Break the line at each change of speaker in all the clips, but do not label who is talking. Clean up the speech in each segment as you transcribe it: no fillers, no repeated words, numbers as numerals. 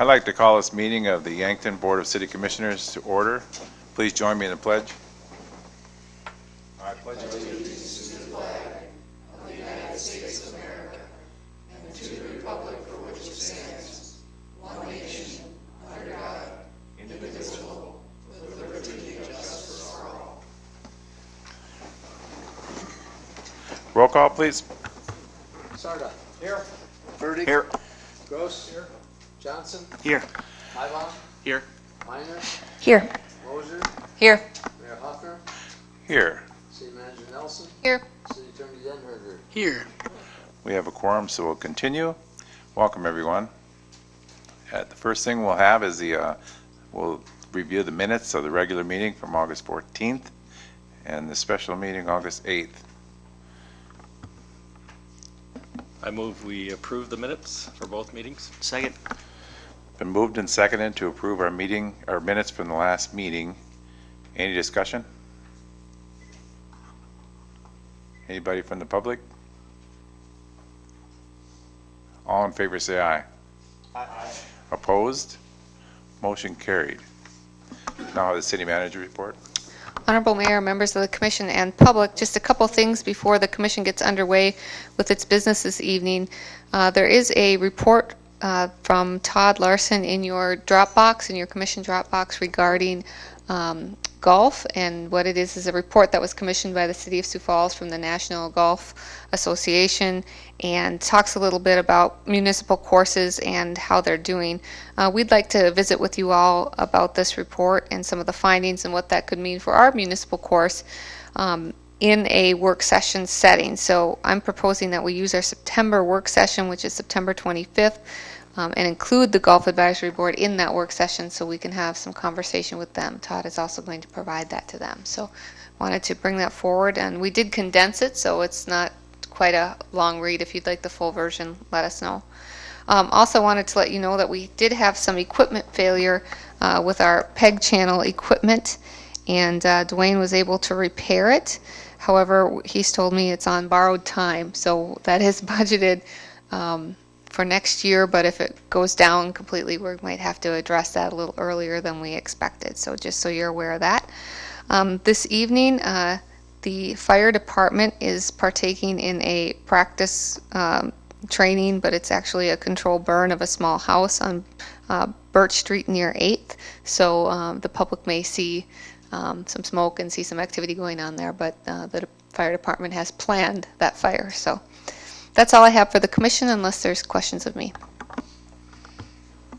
I'd like to call this meeting of the Yankton Board of City Commissioners to order. Please join me in the pledge. I pledge allegiance to the flag of the United States of America and to the republic for which it stands, one nation, under God, indivisible, with liberty and justice for all. Roll call, please.
Sarda. Here. Burdick.
Here.
Gross. Here. Johnson.
Here.
Mylon.
Here.
Minor.
Here.
Moser.
Here.
Mayor Huffner.
Here.
City Manager Nelson.
Here.
City Attorney Denberger.
Here.
We have a quorum, so we'll continue. Welcome, everyone. The first thing we'll have is we'll review the minutes of the regular meeting from August 14th and the special meeting August 8th.
I move we approve the minutes for both meetings.
Second.
Been moved and seconded to approve our minutes from the last meeting. Any discussion? Anybody from the public? All in favor say aye.
Aye.
Opposed? Motion carried. Now the city manager report.
Honorable Mayor, members of the Commission, and public, just a couple things before the Commission gets underway with its business this evening. There is a report from Todd Larson in your Dropbox, in your Commission Dropbox, regarding golf, and what it is a report that was commissioned by the City of Sioux Falls from the National Golf Association, and talks a little bit about municipal courses and how they're doing. We'd like to visit with you all about this report and some of the findings and what that could mean for our municipal course in a work session setting. So I'm proposing that we use our September work session, which is September 25th, and include the Golf Advisory Board in that work session so we can have some conversation with them. Todd is also going to provide that to them. So wanted to bring that forward, and we did condense it so it's not quite a long read. If you'd like the full version, let us know. Also wanted to let you know that we did have some equipment failure with our PEG channel equipment, and Dwayne was able to repair it. However, he's told me it's on borrowed time, so that is budgeted for next year, but if it goes down completely, we might have to address that a little earlier than we expected. So just so you're aware of that. This evening, the fire department is partaking in a practice training, but it's actually a controlled burn of a small house on Birch Street near 8th. So the public may see some smoke and see some activity going on there, but the fire department has planned that fire. So that's all I have for the Commission, unless there's questions of me.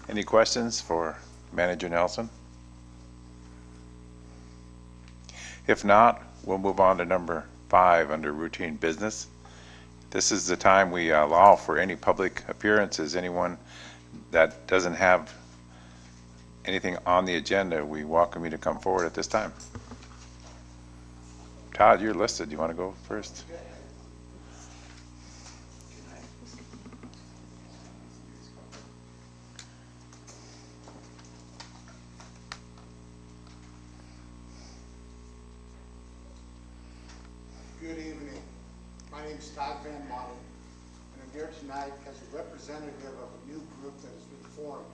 Any questions for Manager Nelson? If not, we'll move on to number 5 under routine business. This is the time we allow for any public appearances. Anyone that doesn't have anything on the agenda, we welcome you to come forward at this time. Todd, you're listed. Do you want to go first?
Good evening. My name is Todd Van Motten, and I'm here tonight as a representative of a new group that has been formed,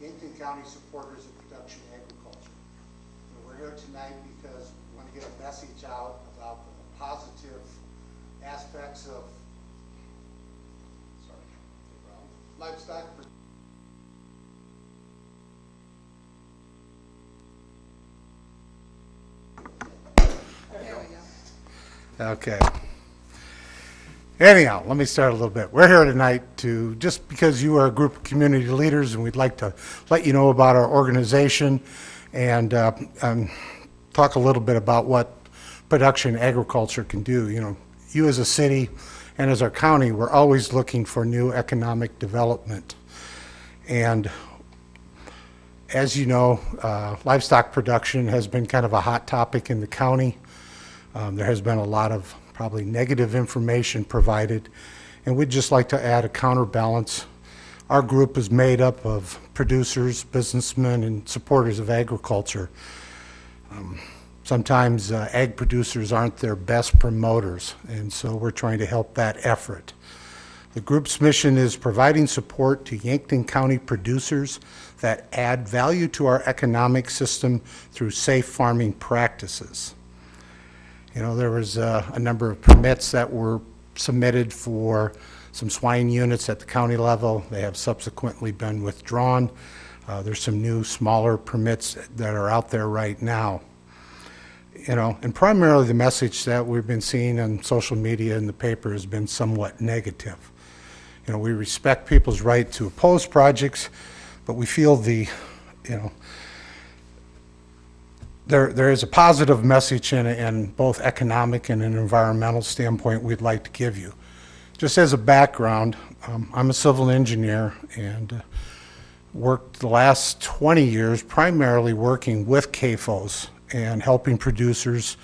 Yankton County Supporters of Production Agriculture. And we're here tonight because we want to get a message out about the positive aspects of livestock.
There we go.
Okay. Anyhow, let me start a little bit. We're here tonight to, just because you are a group of community leaders, and we'd like to let you know about our organization and talk a little bit about what production agriculture can do. You know, you as a city and as our county, we're always looking for new economic development. And as you know, livestock production has been kind of a hot topic in the county. There has been a lot of probably negative information provided, and we'd just like to add a counterbalance. Our group is made up of producers, businessmen, and supporters of agriculture. Sometimes ag producers aren't their best promoters, and so we're trying to help that effort. The group's mission is providing support to Yankton County producers that add value to our economic system through safe farming practices. You know, there was a number of permits that were submitted for some swine units at the county level. They have subsequently been withdrawn. There's some new smaller permits that are out there right now. You know, and primarily the message that we've been seeing on social media and the paper has been somewhat negative. You know, we respect people's right to oppose projects, but we feel there is a positive message in both economic and an environmental standpoint we'd like to give you. Just as a background, I'm a civil engineer and worked the last 20 years primarily working with CAFOs and helping producers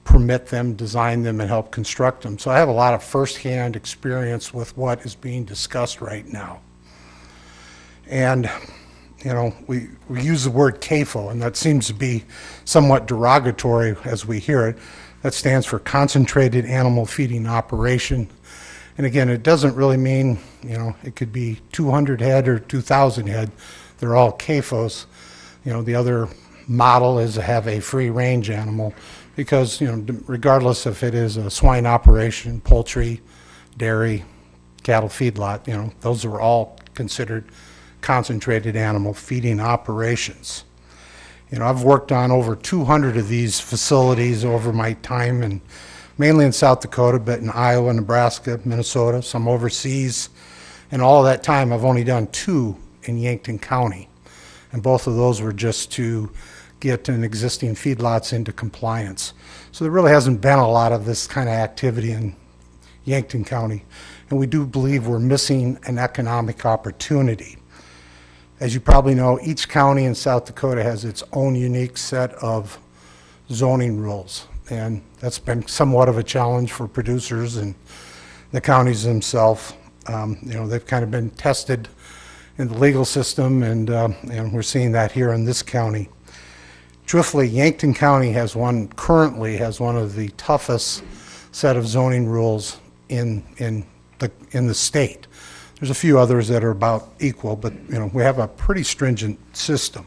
permit them, design them, and help construct them. So I have a lot of firsthand experience with what is being discussed right now. And, you know, we use the word CAFO, and that seems to be somewhat derogatory as we hear it. That stands for Concentrated Animal Feeding Operation. And again, it doesn't really mean, you know, it could be 200 head or 2,000 head. They're all CAFOs. You know, the other model is to have a free-range animal because, you know, regardless if it is a swine operation, poultry, dairy, cattle feedlot, you know, those are all considered concentrated animal feeding operations. You know, I've worked on over 200 of these facilities over my time, and mainly in South Dakota, but in Iowa, Nebraska, Minnesota, some overseas. And all of that time, I've only done 2 in Yankton County. And both of those were just to get an existing feedlots into compliance. So there really hasn't been a lot of this kind of activity in Yankton County. And we do believe we're missing an economic opportunity. As you probably know, each county in South Dakota has its own unique set of zoning rules. And that's been somewhat of a challenge for producers and the counties themselves. You know, they've kind of been tested in the legal system, and we're seeing that here in this county. Truthfully, Yankton County currently has one of the toughest set of zoning rules in the state. There's a few others that are about equal, but you know, we have a pretty stringent system.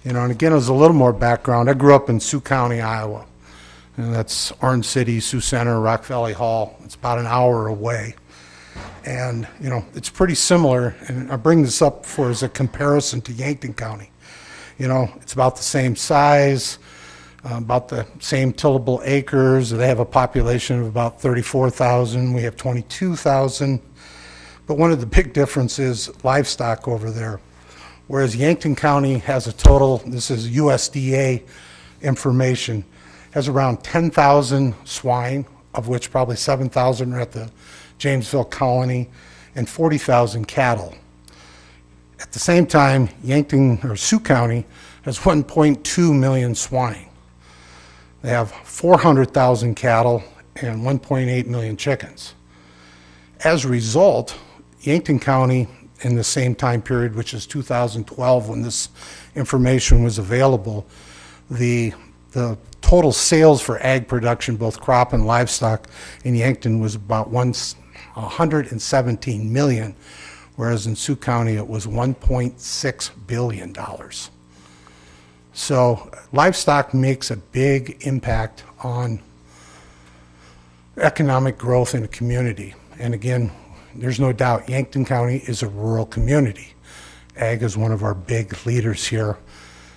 You know, and again, as a little more background, I grew up in Sioux County, Iowa, and that's Orange City, Sioux Center, Rock Valley Hall. It's about an hour away. And, you know, it's pretty similar, and I bring this up as a comparison to Yankton County. You know, it's about the same size, about the same tillable acres. They have a population of about 34,000. We have 22,000. But one of the big differences is livestock over there. Whereas Yankton County has a total, this is USDA information, has around 10,000 swine, of which probably 7,000 are at the Jamesville colony, and 40,000 cattle. At the same time, Sioux County has 1.2 million swine. They have 400,000 cattle and 1.8 million chickens. As a result, Yankton County in the same time period, which is 2012 when this information was available, the total sales for ag production, both crop and livestock, in Yankton was about 117 million, whereas in Sioux County it was $1.6 billion. So livestock makes a big impact on economic growth in a community. And again, there's no doubt Yankton County is a rural community. Ag is one of our big leaders here.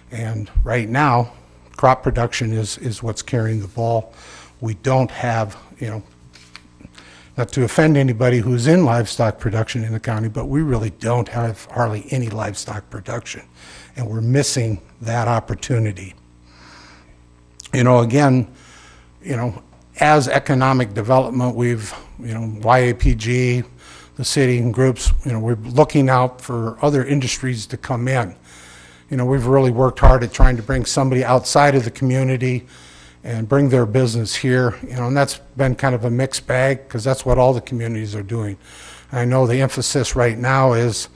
And right now, crop production is what's carrying the ball. We don't have, you know, not to offend anybody who's in livestock production in the county, but we really don't have hardly any livestock production. And we're missing that opportunity. You know, again, you know, as economic development, we've, you know, YAPG, the city and groups, you know, we're looking out for other industries to come in. You know, we've really worked hard at trying to bring somebody outside of the community and bring their business here, you know, and that's been kind of a mixed bag because that's what all the communities are doing. I know the emphasis right now is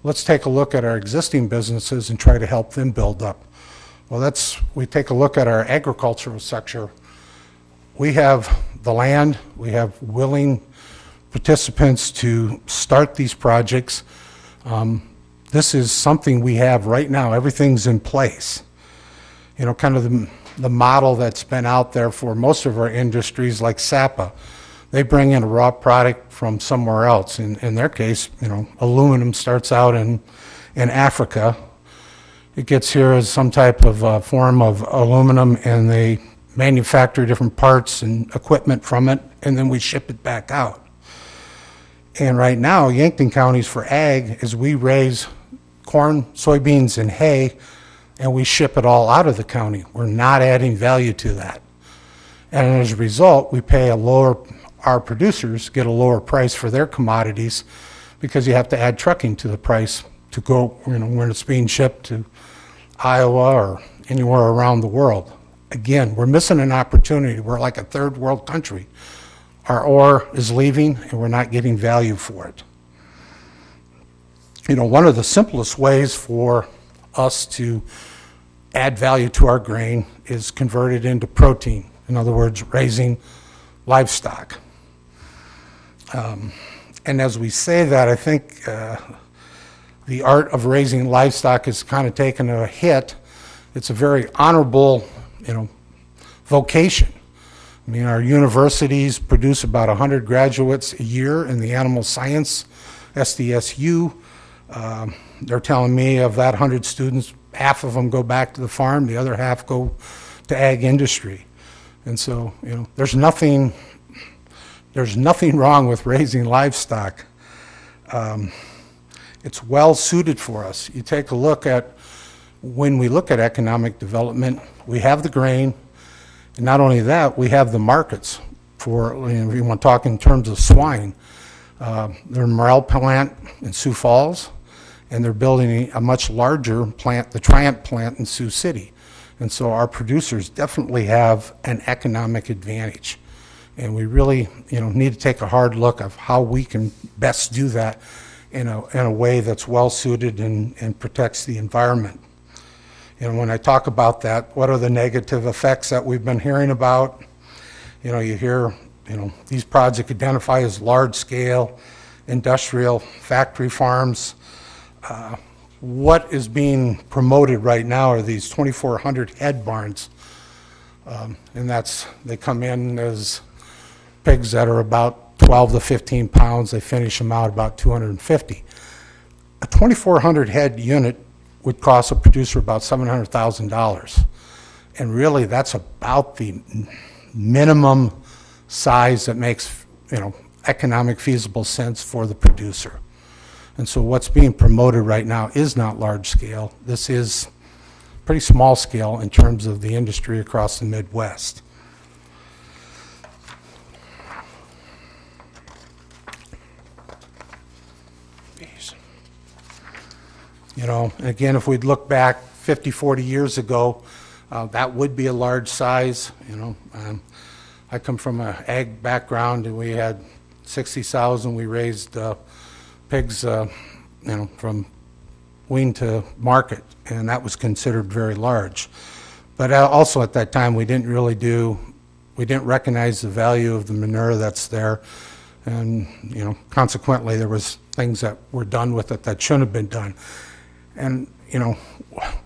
let's take a look at our existing businesses and try to help them build up. Well, we take a look at our agricultural sector. We have the land, we have willing participants to start these projects. This is something we have right now. Everything's in place. You know, kind of the model that's been out there for most of our industries, like SAPA. They bring in a raw product from somewhere else. In their case, you know, aluminum starts out in Africa. It gets here as some type of form of aluminum, and they manufacture different parts and equipment from it, and then we ship it back out. And right now, Yankton County's for ag is we raise corn, soybeans, and hay, and we ship it all out of the county. We're not adding value to that. And as a result, we pay our producers get a lower price for their commodities because you have to add trucking to the price to go, you know, when it's being shipped to Iowa or anywhere around the world. Again, we're missing an opportunity. We're like a third world country. Our ore is leaving and we're not getting value for it. You know, one of the simplest ways for us to add value to our grain is convert it into protein. In other words, raising livestock. And as we say that, I think the art of raising livestock has kind of taken a hit. It's a very honorable, you know, vocation. I mean, our universities produce about 100 graduates a year in the animal science, SDSU. They're telling me of that 100 students, half of them go back to the farm, the other half go to ag industry. And so, you know, there's nothing wrong with raising livestock. It's well suited for us. You take a look at, when we look at economic development, we have the grain, and not only that, we have the markets for, you know, if you want to talk in terms of swine. Their morel plant in Sioux Falls, and they're building a much larger plant, the Triumph plant in Sioux City. And so our producers definitely have an economic advantage. And we really, you know, need to take a hard look of how we can best do that in a way that's well suited and protects the environment. You know, when I talk about that, what are the negative effects that we've been hearing about? You know, you hear, you know, these projects identify as large-scale industrial factory farms. What is being promoted right now are these 2,400 head barns, and they come in as pigs that are about 12 to 15 pounds. They finish them out about 250. A 2,400 head unit would cost a producer about $700,000, and really that's about the minimum size that makes, you know, economic feasible sense for the producer. And so what's being promoted right now is not large scale. This is pretty small scale in terms of the industry across the Midwest. You know, again, if we'd look back 50, 40 years ago, that would be a large size. You know, I come from an ag background, and we had 60 sows, and we raised pigs, you know, from wean to market, and that was considered very large. But also at that time, we didn't recognize the value of the manure that's there, and, you know, consequently, there was things that were done with it that shouldn't have been done. And, you know,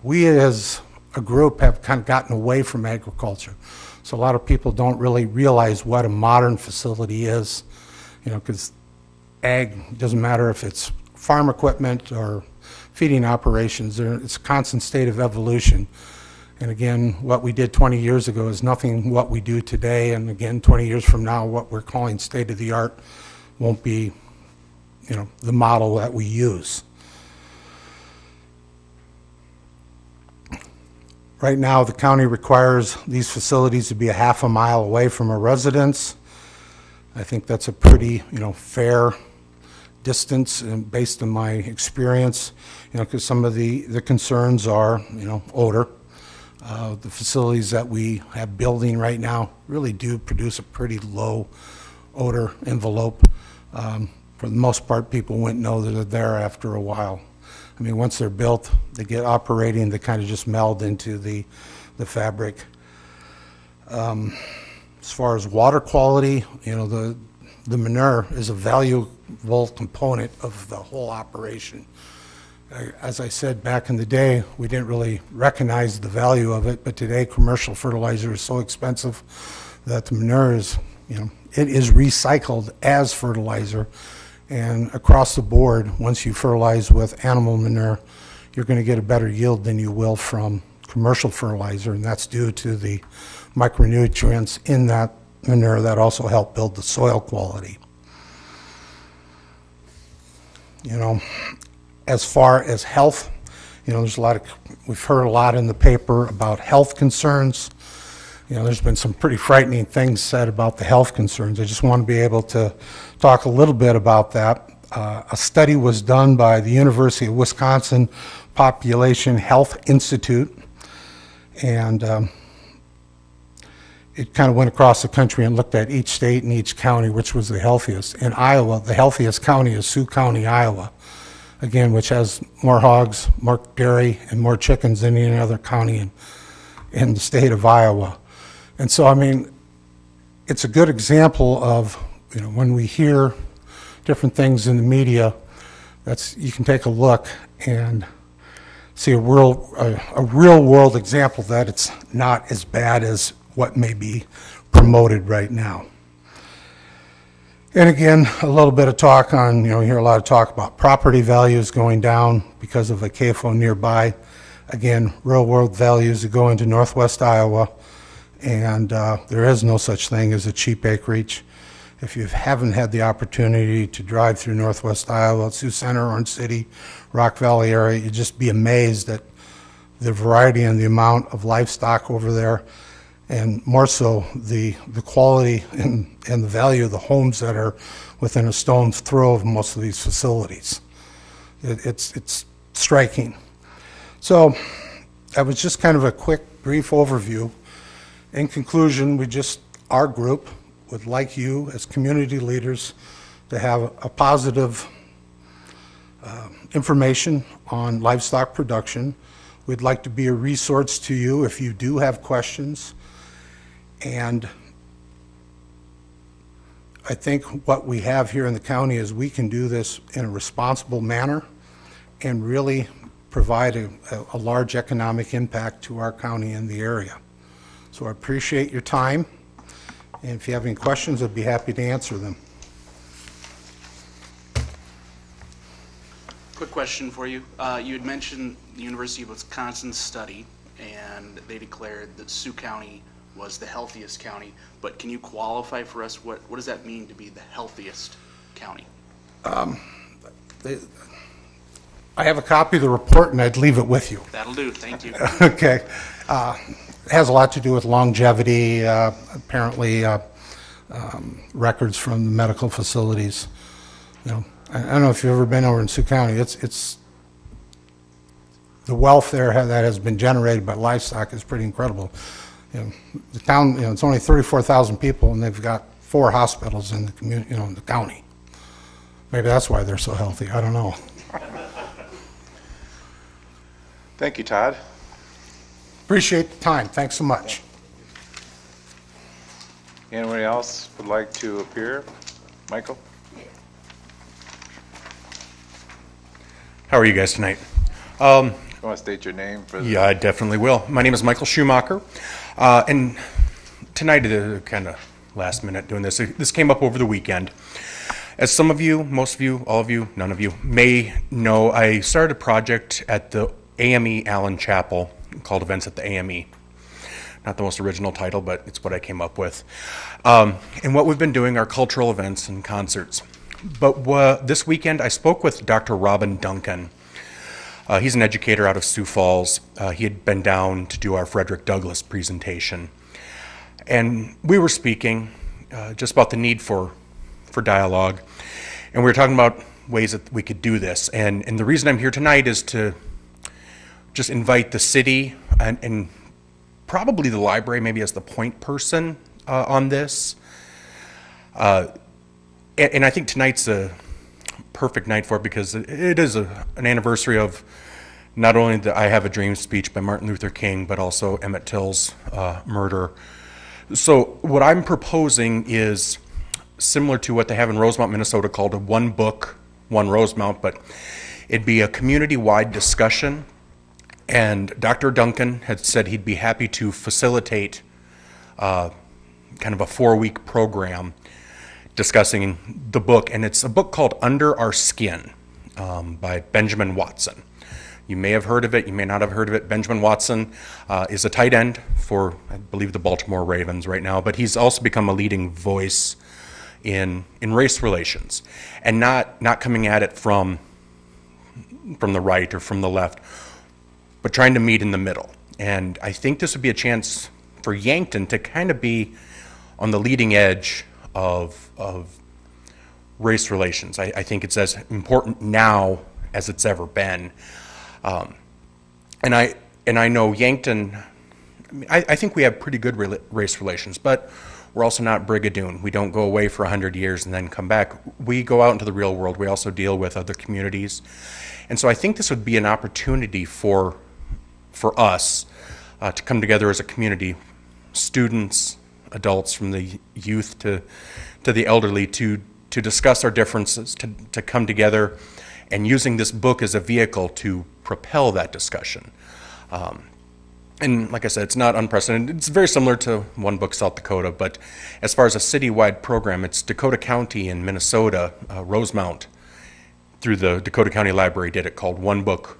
we as a group have kind of gotten away from agriculture. So a lot of people don't really realize what a modern facility is, you know, because ag, doesn't matter if it's farm equipment or feeding operations, it's a constant state of evolution. And again, what we did 20 years ago is nothing what we do today, and again, 20 years from now, what we're calling state of the art won't be, you know, the model that we use. Right now, the county requires these facilities to be a half a mile away from a residence. I think that's a pretty, you know, fair distance, and based on my experience, you know, because some of the concerns are, you know, odor. The facilities that we have building right now really do produce a pretty low odor envelope. For the most part, people wouldn't know that they're there after a while. I mean, once they're built, they get operating, they kind of just meld into the fabric. As far as water quality, you know, the the manure is a valuable component of the whole operation. As I said back in the day, we didn't really recognize the value of it, but today commercial fertilizer is so expensive that the manure is, it is recycled as fertilizer. And across the board, once you fertilize with animal manure, you're going to get a better yield than you will from commercial fertilizer, and that's due to the micronutrients in that manure that also help build the soil quality. As far as health, there's we've heard a lot in the paper about health concerns. There's been some pretty frightening things said about the health concerns. I just want to be able to talk a little bit about that. A study was done by the University of Wisconsin Population Health Institute, and it kind of went across the country and looked at each state and each county, which was the healthiest. In Iowa, the healthiest county is Sioux County, Iowa, again, which has more hogs, more dairy, and more chickens than any other county in the state of Iowa. And so, it's a good example of, when we hear different things in the media, you can take a look and see a real world example that it's not as bad as what may be promoted right now. And again, a little bit of talk on, you hear a lot of talk about property values going down because of a CAFO nearby. Again, real world values that go into northwest Iowa, and there is no such thing as a cheap acreage. If you haven't had the opportunity to drive through northwest Iowa, Sioux Center, Orange City, Rock Valley area, you'd just be amazed at the variety and the amount of livestock over there, and more so the quality and the value of the homes that are within a stone's throw of most of these facilities. It's striking. So that was just kind of a quick, brief overview. In conclusion, our group would like you as community leaders to have a positive information on livestock production. We'd like to be a resource to you if you do have questions. And I think what we have here in the county is we can do this in a responsible manner and really provide a large economic impact to our county and the area. So I appreciate your time, and if you have any questions, I'd be happy to answer them.
Quick question for you. You had mentioned the University of Wisconsin study, and they declared that Sioux County was the healthiest county, but can you qualify for us what does that mean to be the healthiest county?
I have a copy of the report, and I'd leave it with you.
That'll do. Thank you.
Okay. It has a lot to do with longevity, apparently records from the medical facilities. I don't know if you've ever been over in Sioux County. It's the wealth there that has been generated by livestock is pretty incredible. The town, it's only 34,000 people, and they've got 4 hospitals in the community, in the county. Maybe that's why they're so healthy. I don't know.
Thank you, Todd.
Appreciate the time. Thanks so much.
Anyone else would like to appear? Michael?
How are you guys tonight?
You want to state your name for the...
Yeah, I definitely will. My name is Michael Schumacher, and tonight is kind of last minute doing this. This came up over the weekend. As some of you, most of you, all of you, none of you may know, I started a project at the AME Allen Chapel called Events at the AME. Not the most original title, but it's what I came up with. And what we've been doing are cultural events and concerts. But this weekend I spoke with Dr. Robin Duncan. He's an educator out of Sioux Falls. He had been down to do our Frederick Douglass presentation. And we were speaking just about the need for dialogue. And we were talking about ways that we could do this. And the reason I'm here tonight is to just invite the city and probably the library maybe as the point person on this. And I think tonight's a perfect night for it because it is an anniversary of not only the I Have a Dream speech by Martin Luther King, but also Emmett Till's murder. So what I'm proposing is similar to what they have in Rosemount, Minnesota, called a One Book, One Rosemount, but it'd be a community-wide discussion. And Dr. Duncan had said he'd be happy to facilitate kind of a 4-week program discussing the book. And it's a book called Under Our Skin by Benjamin Watson. You may have heard of it, you may not have heard of it. Benjamin Watson is a tight end for, I believe, the Baltimore Ravens right now, but he's also become a leading voice in race relations, and not coming at it from the right or from the left, but trying to meet in the middle. And I think this would be a chance for Yankton to kind of be on the leading edge of race relations. I think it's as important now as it's ever been. And I know Yankton, I think we have pretty good race relations, but we're also not Brigadoon. We don't go away for 100 years and then come back. We go out into the real world. We also deal with other communities. And so I think this would be an opportunity for us to come together as a community, students, adults, from the youth to the elderly, to discuss our differences, to come together, and using this book as a vehicle to propel that discussion. And like I said, it's not unprecedented. It's very similar to One Book South Dakota, but as far as a citywide program, it's Dakota County in Minnesota, Rosemount, through the Dakota County Library did it, called One Book,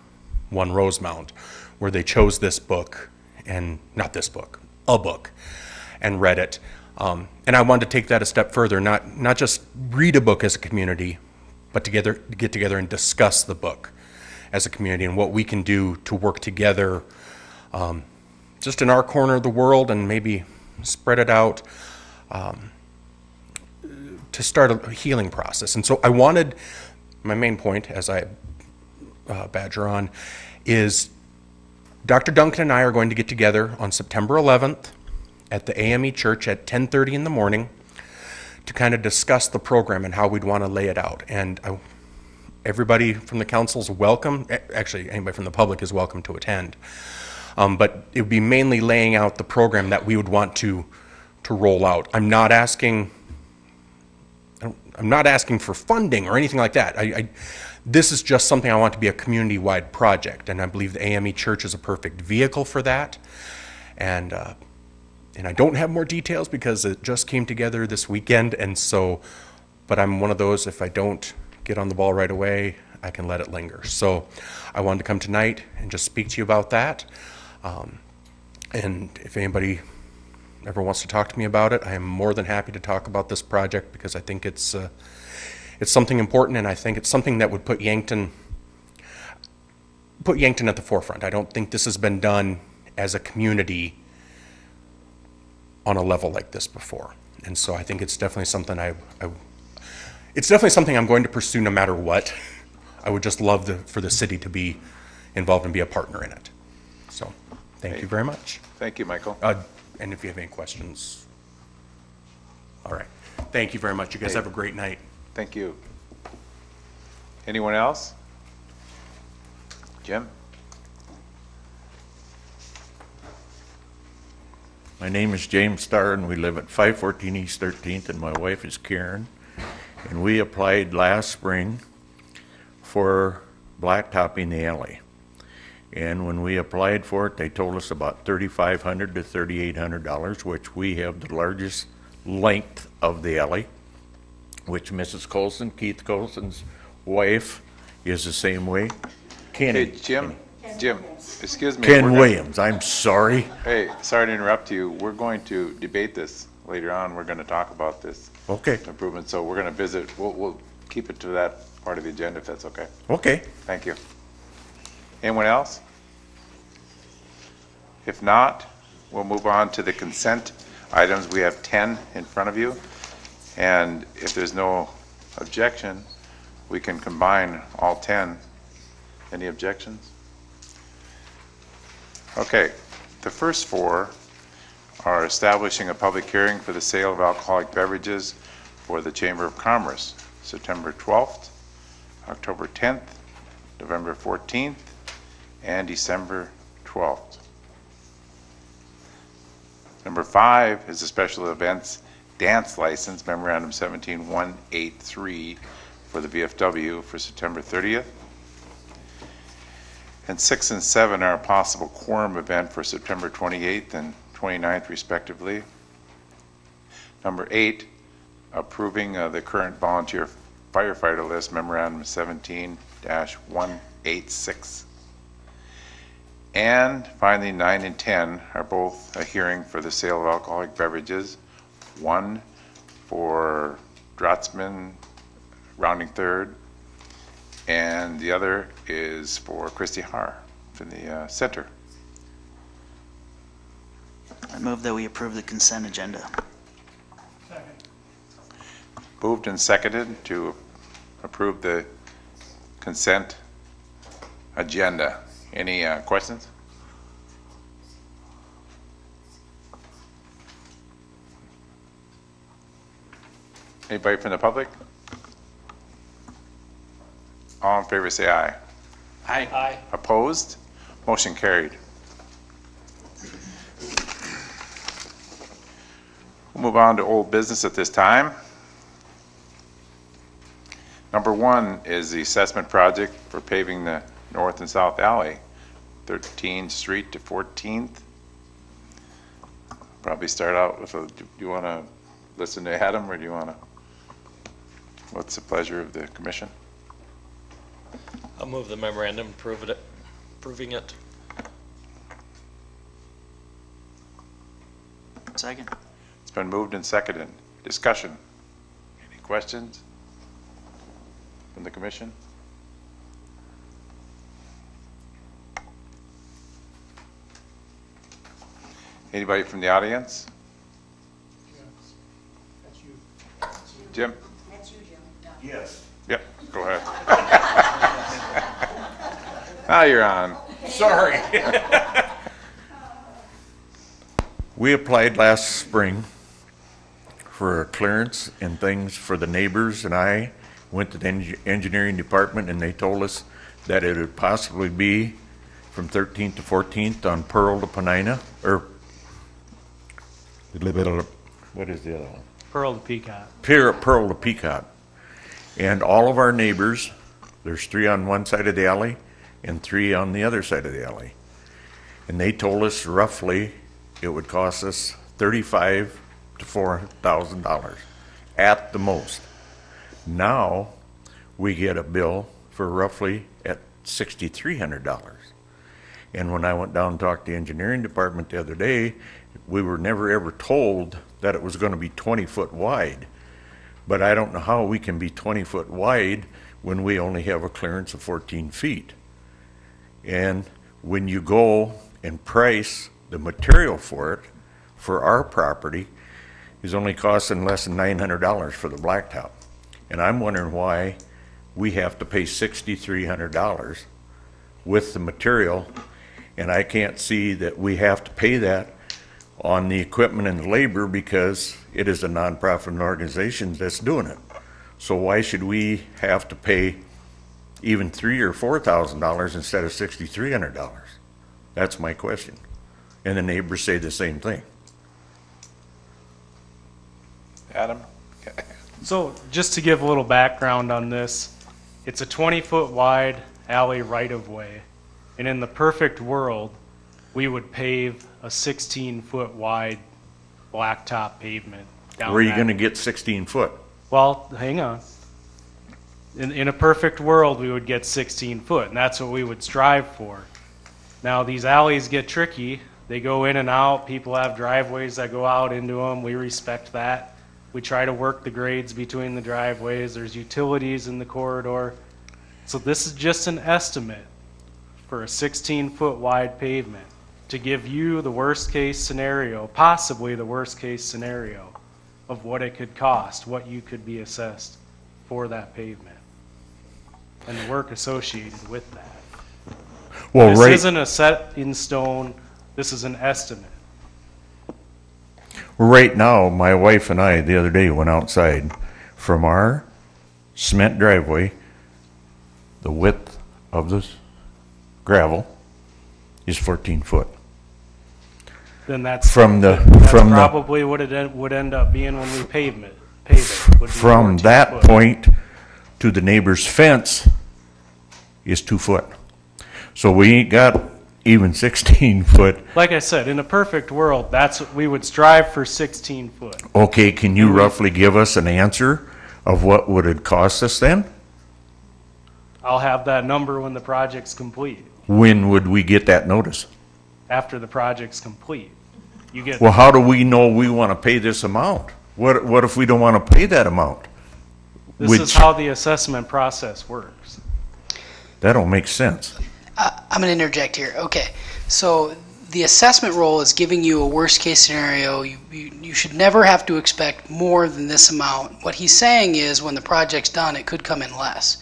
One Rosemount, where they chose this book, and not this book, a book, and read it. And I wanted to take that a step further, not just read a book as a community, but to get together and discuss the book as a community and what we can do to work together, just in our corner of the world, and maybe spread it out to start a healing process. And so I wanted, my main point, as I badger on, is Dr. Duncan and I are going to get together on September 11th at the AME Church at 10:30 in the morning to kind of discuss the program and how we'd want to lay it out. And everybody from the council is welcome. Actually, anybody from the public is welcome to attend. But it would be mainly laying out the program that we would want to roll out. I'm not asking for funding or anything like that. This is just something I want to be a community-wide project, and I believe the AME Church is a perfect vehicle for that. And I don't have more details because it just came together this weekend, and so, but I'm one of those, if I don't get on the ball right away, I can let it linger. So I wanted to come tonight and just speak to you about that. And if anybody ever wants to talk to me about it, I am more than happy to talk about this project, because I think it's something important, and I think it's something that would put Yankton at the forefront. I don't think this has been done as a community on a level like this before. And so I think it's definitely something it's definitely something I'm going to pursue no matter what. I would just love for the city to be involved and be a partner in it. So thank you very much.
Thank you, Michael.
And if you have any questions. All right. Thank you very much. You guys have a great night.
Thank you. Anyone else? Jim?
My name is James Starr, and we live at 514 East 13th, and my wife is Karen. And we applied last spring for blacktopping the alley. And when we applied for it, they told us about $3,500 to $3,800, which we have the largest length of the alley, which Mrs. Colson, Keith Colson's wife, is the same way.
Hey, Jim, excuse me.
Ken Williams, I'm sorry.
Hey, sorry to interrupt you. We're going to debate this later on. We're going to talk about this
Okay,
improvement, so we're going to visit. We'll keep it to that part of the agenda if that's okay.
okay.
Thank you. Anyone else? If not, we'll move on to the consent items. We have 10 in front of you, and if there's no objection, we can combine all 10. Any objections? Okay, the first 4 are establishing a public hearing for the sale of alcoholic beverages for the Chamber of Commerce, September 12th, October 10th, November 14th, and December 12th. Number 5 is the special events dance license, memorandum 17183 for the VFW for September 30th. And 6 and 7 are a possible quorum event for September 28th and 29th respectively. Number 8, approving the current volunteer firefighter list, memorandum 17-186. And finally, 9 and 10 are both a hearing for the sale of alcoholic beverages. One for Drotzman, rounding third, and the other is for Christy Haar from the center.
I move that we approve the consent agenda.
Moved and seconded to approve the consent agenda. Any questions? Anybody from the public? All in favor say aye.
Aye.
Opposed? Motion carried. We'll move on to old business at this time. Number 1 is the assessment project for paving the north and south alley, 13th Street to 14th. Probably start out with do you want to listen to Adam, or do you want to, what's the pleasure of the commission?
I'll move the memorandum, approving it.
Second.
It's been moved and seconded. Discussion. Any questions from the commission? Anybody from the audience? Jim?
That's you, Jim.
Yes.
Yep, go ahead. Now you're on.
Sorry. We applied last spring for a clearance and things for the neighbors, and I went to the engineering department, and they told us that it would possibly be from 13th to 14th on Pearl to Penina, or what is the other one?
Pearl to Peacock.
Pearl to Peacock. And all of our neighbors, there's 3 on one side of the alley and 3 on the other side of the alley. And they told us roughly it would cost us $35,000 to $4,000 at the most. Now we get a bill for roughly at $6,300. And when I went down and talked to the engineering department the other day, we were never ever told that it was going to be 20 foot wide. But I don't know how we can be 20 foot wide when we only have a clearance of 14 feet. And when you go and price the material for it, for our property, is only costing less than $900 for the blacktop. And I'm wondering why we have to pay $6,300 with the material, and I can't see that we have to pay that on the equipment and the labor because it is a nonprofit organization that's doing it. So why should we have to pay even $3,000 or $4,000 instead of $6,300? That's my question. And the neighbors say the same thing.
Adam?
So just to give a little background on this, it's a 20-foot wide alley right-of-way. And in the perfect world, we would pave a 16-foot wide blacktop pavement down
Where are you
that.
going to get 16 foot?
Well, hang on. In a perfect world, we would get 16 foot, and that's what we would strive for. Now, these alleys get tricky. They go in and out. People have driveways that go out into them. We respect that. We try to work the grades between the driveways. There's utilities in the corridor. So this is just an estimate for a 16-foot wide pavement to give you the worst case scenario, possibly the worst case scenario of what it could cost, what you could be assessed for that pavement, and the work associated with that.
Well,
This
right.
isn't a set in stone, this is an estimate.
Right now, my wife and I the other day went outside. From our cement driveway, the width of this gravel is 14 foot.
Then that's
That's
probably what it would end up being when we pave it. Would be
from
14
that
foot.
point to the neighbor's fence is 2 foot. So we ain't got even 16 foot.
Like I said, in a perfect world, that's what we would strive for, 16 foot.
Okay, can you roughly give us an answer of what would it cost us then?
I'll have that number when the project's complete.
When would we get that notice?
After the project's complete, you get.
Well, how do we know we want to pay this amount? What if we don't want to pay that amount?
This
Which-
is how the assessment process works.
That don't make sense.
I'm going to interject here. Okay, so the assessment role is giving you a worst case scenario. You should never have to expect more than this amount. What he's saying is when the project's done, it could come in less.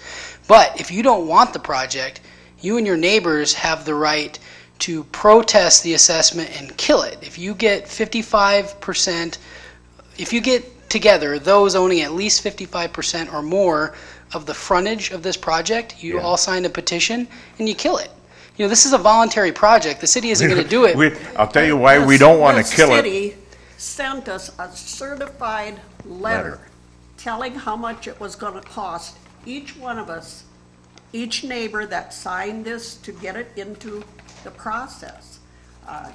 But if you don't want the project, you and your neighbors have the right to protest the assessment and kill it. If you get 55%, if you get together those owning at least 55% or more of the frontage of this project, you all sign a petition and you kill it. You know, this is a voluntary project. The city isn't going to do it.
I'll tell you why we don't want to kill
The
it.
city sent us a certified letter telling how much it was going to cost each one of us, each neighbor that signed this to get it into the process,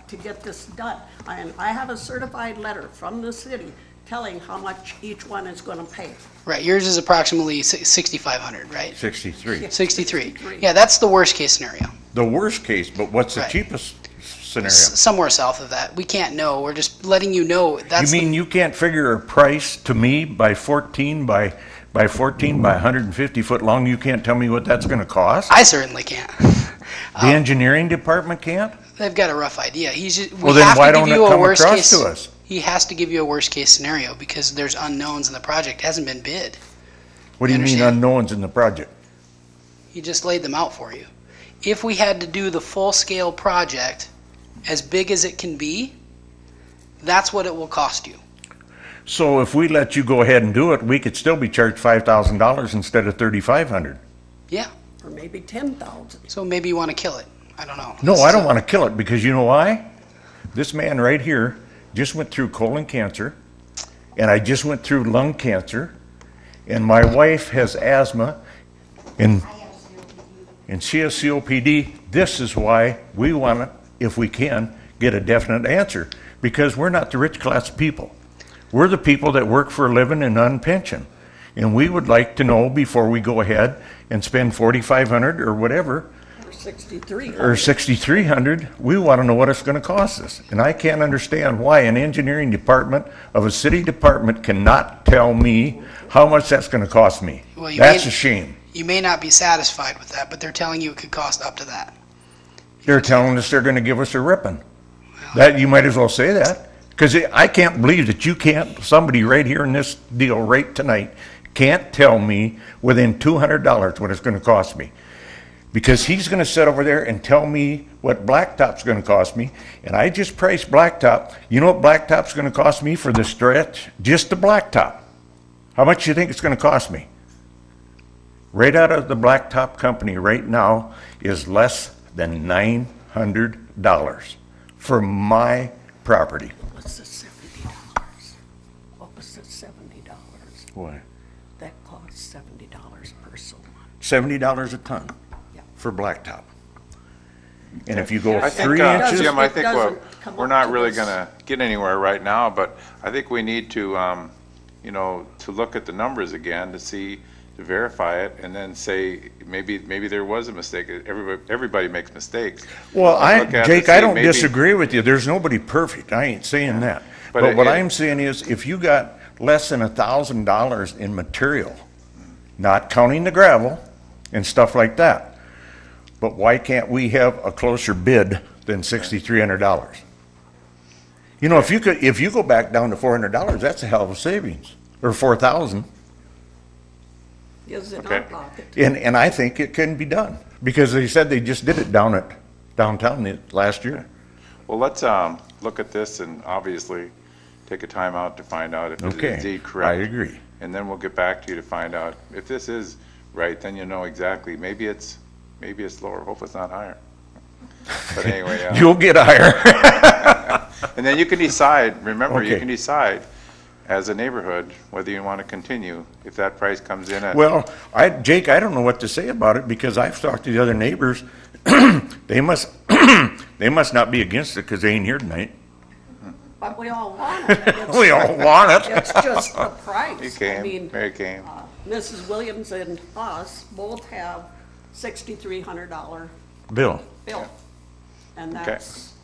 to get this done. And I have a certified letter from the city telling how much each one is going to pay.
Right, yours is approximately 6,500, right?
63.
63. Yeah, that's the worst case scenario.
The worst case, but what's the
Right.
cheapest scenario?
Somewhere south of that. We can't know. We're just letting you know.
You
That's
mean you can't figure a price to me by 14 by 150 foot long? You can't tell me what that's going to cost?
I certainly can't.
The engineering department can't?
They've got a rough idea. He's just, we
Well, then
have
why
to give
don't it
you a
come
worst
across
case.
to us?
He has to give you a worst case scenario because there's unknowns in the project. It hasn't been bid.
What do you mean
understand?
unknowns in the project?
He just laid them out for you. If we had to do the full scale project, as big as it can be, that's what it will cost you.
So if we let you go ahead and do it, we could still be charged $5,000 instead of $3,500.
Yeah.
Or maybe 10,000.
So maybe you want to kill it. I don't know.
No, I don't want to kill it because you know why? This man right here just went through colon cancer, and I just went through lung cancer, and my wife has asthma, and she has COPD. This is why we want to, if we can, get a definite answer, because we're not the rich class people. We're the people that work for a living and on pension, and we would like to know before we go ahead and spend $4,500 or whatever,
Or 6,300.
or $6,300, we want to know what it's going to cost us. And I can't understand why an engineering department of a city department cannot tell me how much that's going to cost me.
Well,
That's a shame.
You may not be satisfied with that, but they're telling you it could cost up to that.
They're telling us they're going to give us a ripping. That, you might as well say that. Because I can't believe that you can't, somebody right here in this deal right tonight, can't tell me within $200 what it's going to cost me. Because he's going to sit over there and tell me what blacktop's going to cost me, and I just priced blacktop. You know what blacktop's going to cost me for the stretch? Just the blacktop. How much do you think it's going to cost me? Right out of the blacktop company right now is less than $900 for my property.
What was the $70? What was the $70?
What?
That cost $70 per so much.
$70 a ton for blacktop. And if you go
I think,
3 inches,
Jim, I
It
think
doesn't come
we're
up
not
to
really
this.
going to get anywhere right now, but I think we need to, you know, to look at the numbers again to see, to verify it, and then say, maybe there was a mistake. Everybody makes mistakes.
well,
Look at it,
Jake,
see,
I don't
maybe-
disagree with you. There's nobody perfect. I ain't saying that.
But
But what
it-
I'm saying is, if you got less than $1,000 in material, not counting the gravel and stuff like that, but why can't we have a closer bid than $6,300? You know, if you go back down to $400, that's a hell of a savings, or $4,000.
Is in
Okay.
our pocket.
And I think it can be done, because they said they just did it downtown last year.
Well, let's look at this and obviously take a time out to find out if it
Okay,
is indeed correct.
I agree.
And then we'll get back to you to find out if this is right. Then you'll know exactly. Maybe it's lower. Hope it's not higher. But anyway,
You'll get higher.
And then you can decide, remember, you
Okay.
can decide as a neighborhood whether you want to continue if that price comes in at.
Well, Jake, I don't know what to say about it because I've talked to the other neighbors. They must, they must not be against it because they ain't here tonight.
But we all want it. It's-
We all want it.
It's just the price.
You came,
I mean,
Mary came.
Mrs. Williams and us both have $6,300
Bill,
bill. And
Okay.
that's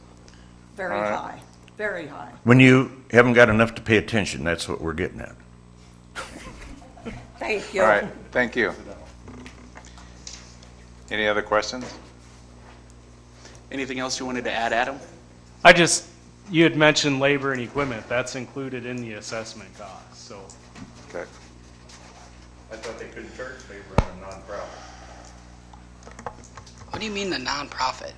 very
All right.
high, very high.
when you haven't got enough to pay attention, that's what we're getting at.
Thank you.
All right, thank you. Any other questions?
Anything else you wanted to add, Adam?
You had mentioned labor and equipment, that's included in the assessment cost, so.
Okay.
I thought they couldn't charge labor on a nonprofit.
What do you mean the nonprofit?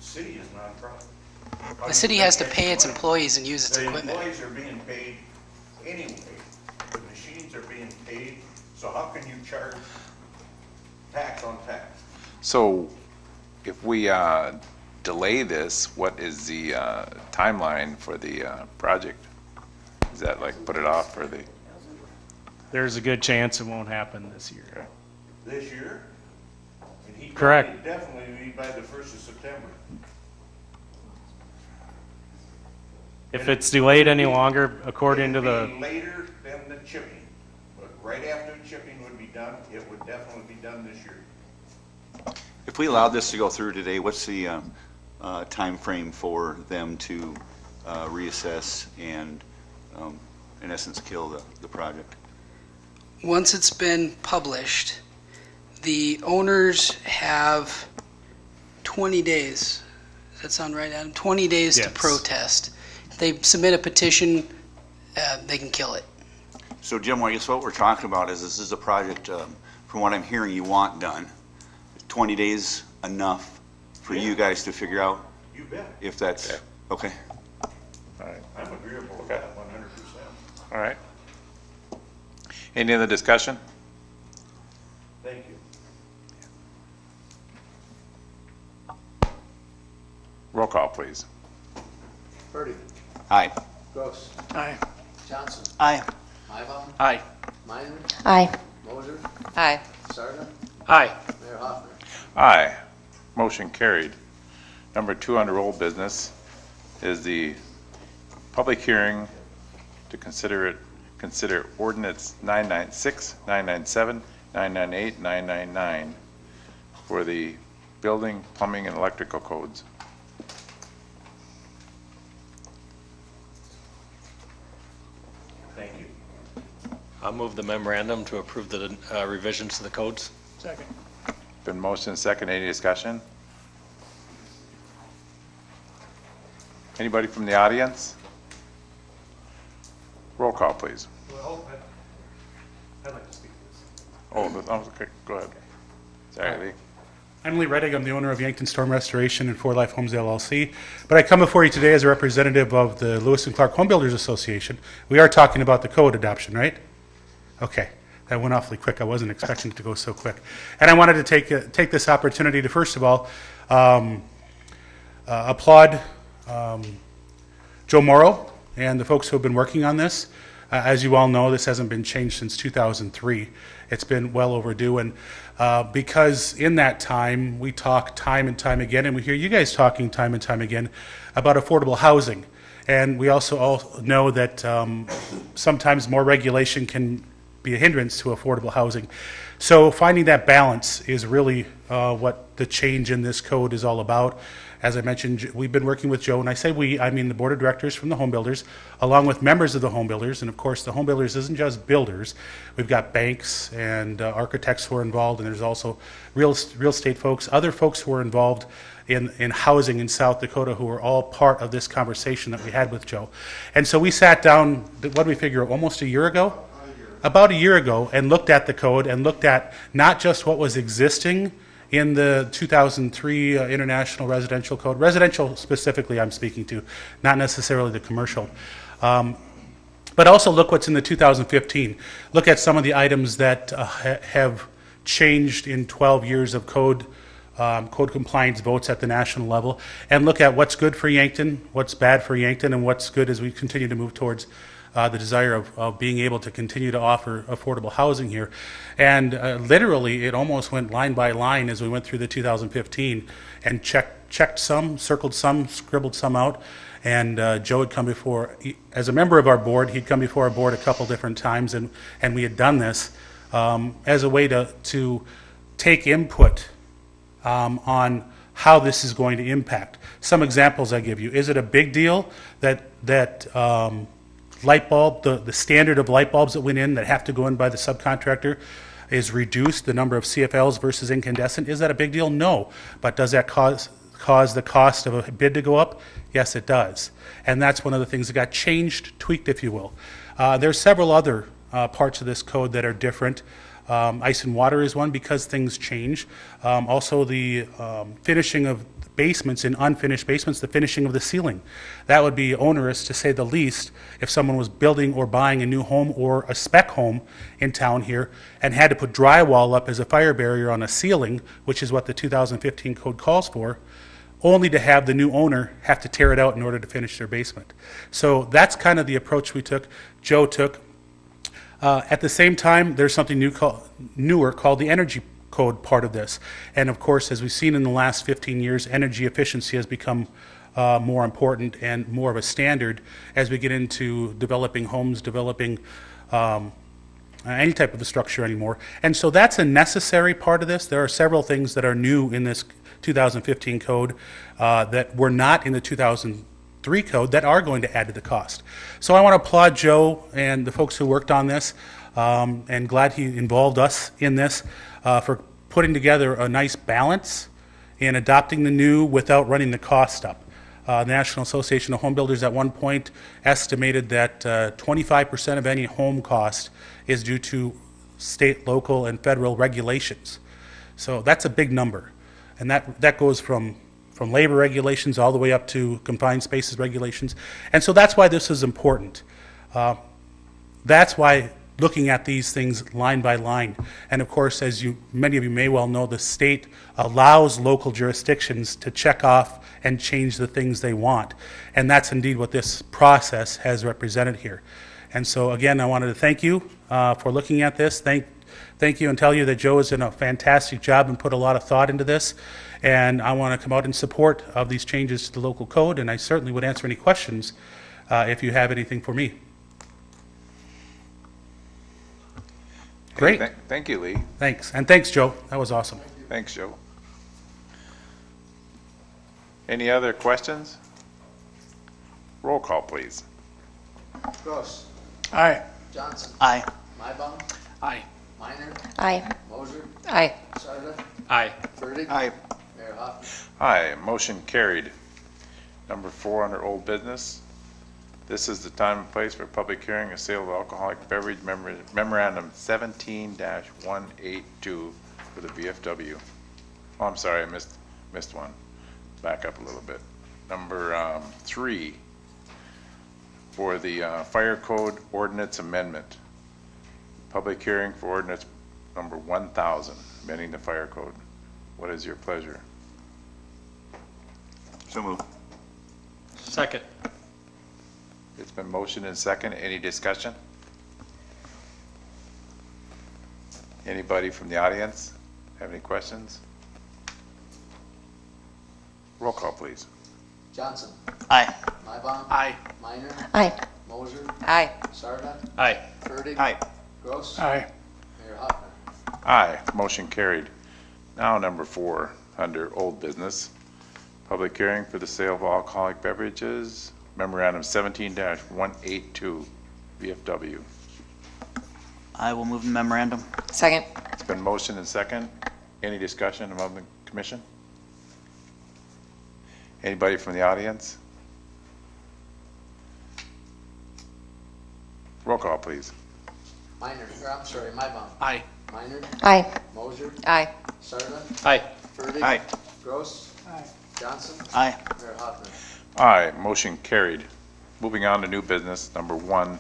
City is nonprofit.
The city has to pay its employees and use its
The
equipment.
employees are being paid anyway. The machines are being paid, so how can you charge tax on tax?
So if we delay this, what is the timeline for the project? Is that like put it off for the,
There's a good chance it won't happen this year.
This year? And he
Correct.
probably definitely be by the 1st of September.
If it's delayed any longer, according to
It'd
the,
be later than the chipping, but right after the chipping would be done, it would definitely be done this year.
If we allowed this to go through today, what's the timeframe for them to reassess and, in essence, kill the project?
Once it's been published, the owners have 20 days. Does that sound right, Adam? 20 days to
Yes.
protest. If they submit a petition, they can kill it.
So, Jim, I guess what we're talking about is this is a project, from what I'm hearing, you want done. 20 days enough for you guys to figure out
You bet.
if that's,
Yeah.
okay.
all right,
I'm agreeable with
Okay.
that 100%.
all right. Any other discussion?
Thank you.
Roll call, please.
Purdy,
Aye.
Gross,
Aye.
Johnson,
Aye.
Mybom,
Aye.
Minor,
Aye.
Moser,
Aye.
Sarda,
Aye.
Mayor Hoffner.
Aye. Motion carried. Number 2 under old business is the public hearing to consider ordinance 996, 997, 998, 999 for the building, plumbing, and electrical codes.
Thank you.
I'll move the memorandum to approve the revisions to the codes.
Second.
Been motion and second. Any discussion? Anybody from the audience? Roll call, please.
well, I'd like to speak to this.
Okay, go ahead. Sorry, Lee.
I'm Lee Reddick. I'm the owner of Yankton Storm Restoration and For Life Homes LLC. But I come before you today as a representative of the Lewis and Clark Home Builders Association. We are talking about the code adoption, right? Okay, that went awfully quick. I wasn't expecting it to go so quick. And I wanted to take this opportunity to, first of all, applaud Joe Morrow and the folks who have been working on this. As you all know, this hasn't been changed since 2003. It's been well overdue, and because in that time, we talk time and time again, and we hear you guys talking time and time again about affordable housing. And we also all know that sometimes more regulation can be a hindrance to affordable housing. So finding that balance is really what the change in this code is all about. As I mentioned, we've been working with Joe, and I say we, I mean the board of directors from the home builders, along with members of the home builders. And of course, the home builders isn't just builders. We've got banks and architects who are involved, and there's also real estate folks, other folks who are involved in housing in South Dakota who are all part of this conversation that we had with Joe. And so we sat down, what did we figure, almost a year ago? About a year ago, and looked at the code and looked at not just what was existing in the 2003 International Residential Code, residential specifically I'm speaking to, not necessarily the commercial, but also look what's in the 2015. Look at some of the items that have changed in 12 years of code code compliance votes at the national level and look at what's good for Yankton, what's bad for Yankton, and what's good as we continue to move towards the desire of being able to continue to offer affordable housing here. And literally, it almost went line by line as we went through the 2015 and checked some, circled some, scribbled some out. And Joe had come before, as a member of our board, he'd come before our board a couple different times, and we had done this as a way to take input on how this is going to impact. Some examples I give you. Is it a big deal that light bulb, the standard of light bulbs that went in that have to go in by the subcontractor is reduced, the number of CFLs versus incandescent? Is that a big deal? No. But does that cause the cost of a bid to go up? Yes, it does. And that's one of the things that got changed, tweaked, if you will. There's several other parts of this code that are different. Ice and water is one because things change. Also the finishing of basements and unfinished basements, the finishing of the ceiling. That would be onerous to say the least if someone was building or buying a new home or a spec home in town here and had to put drywall up as a fire barrier on a ceiling, which is what the 2015 code calls for, only to have the new owner have to tear it out in order to finish their basement. So that's kind of the approach we took, Joe took. At the same time, there's something newer called the energy code part of this. And of course, as we've seen in the last 15 years, energy efficiency has become more important and more of a standard as we get into developing homes, developing any type of a structure anymore. And so that's a necessary part of this. There are several things that are new in this 2015 code that were not in the 2003 code that are going to add to the cost. So I want to applaud Joe and the folks who worked on this, and glad he involved us in this for putting together a nice balance in adopting the new without running the cost up. The National Association of Home Builders at one point estimated that 25% of any home cost is due to state, local, and federal regulations. So that's a big number. And that goes from labor regulations all the way up to confined spaces regulations. And so that's why this is important. That's why looking at these things line by line. And of course, as many of you may well know, the state allows local jurisdictions to check off and change the things they want. And that's indeed what this process has represented here. And so again, I wanted to thank you for looking at this. Thank you and tell you that Joe has done a fantastic job and put a lot of thought into this. And I want to come out in support of these changes to the local code, and I certainly would answer any questions if you have anything for me. Great.
Thank you, Lee.
Thanks. And thanks, Joe. That was awesome.
Thanks, Joe. Any other questions? Roll call, please.
Gross.
Aye.
Johnson.
Aye.
Mybom.
Aye.
Minor.
Aye.
Moser.
Aye.
Sarda.
Aye.
Burdick.
Aye.
Mayor Hoffman.
Aye, motion carried. Number 4 under old business. This is the time and place for public hearing of sale of alcoholic beverage memorandum 17-182 for the VFW. Oh, I'm sorry, I missed one. Back up a little bit. Number 3 for the fire code ordinance amendment. Public hearing for ordinance number 1000, amending the fire code. What is your pleasure?
So moved.
Second.
It's been motioned and second. Any discussion? Anybody from the audience have any questions? Roll call, please.
Johnson.
Aye.
Mybom.
Aye.
Minor.
Aye.
Moser.
Aye.
Sarda.
Aye.
Burdick.
Aye.
Gross.
Aye.
Mayor Hoffman.
Aye, motion carried. Now number 4 under old business. Public hearing for the sale of alcoholic beverages, memorandum 17-182, VFW.
I will move the memorandum.
Second.
It's been motioned and second. Any discussion among the commission? Anybody from the audience? Roll call, please.
Minor. I'm sorry. Mybom.
Aye.
Minor.
Aye.
Moser.
Aye.
Sarda.
Aye.
Burdick.
Aye.
Gross. Aye. Johnson.
Aye.
Mayor Hoffman.
Aye, motion carried. Moving on to new business, number 1,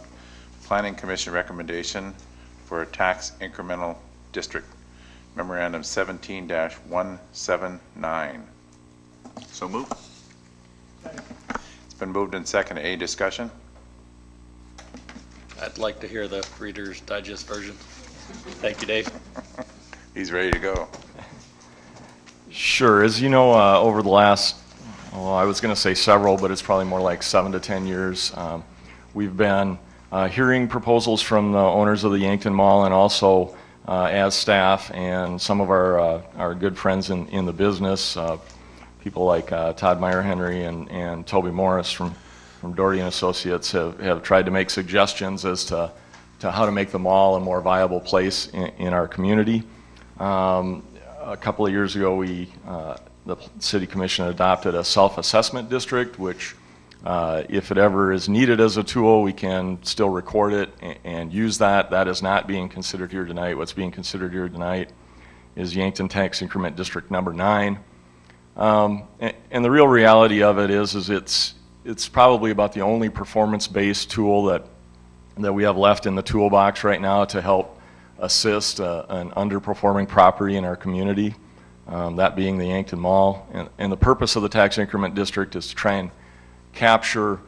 Planning Commission recommendation for a tax incremental district Memorandum 17-179.
So moved.
It's been moved and seconded. Any discussion?
I'd like to hear the Reader's Digest version. Thank you, Dave.
He's ready to go.
Sure. As you know, over the last, well, I was going to say several, but it's probably more like 7 to 10 years, we've been hearing proposals from the owners of the Yankton Mall, and also as staff and some of our good friends in the business, people like Todd Meyer-Henry and Toby Morris from Doherty and Associates have tried to make suggestions as to how to make the mall a more viable place in our community. A couple of years ago, the City Commission adopted a self-assessment district, which if it ever is needed as a tool, we can still record it and use that. That is not being considered here tonight. What's being considered here tonight is Yankton Tax Increment District Number 9. And the real reality of it is it's probably about the only performance-based tool that we have left in the toolbox right now to help assist an underperforming property in our community, that being the Yankton Mall. And the purpose of the tax increment district is to try and capture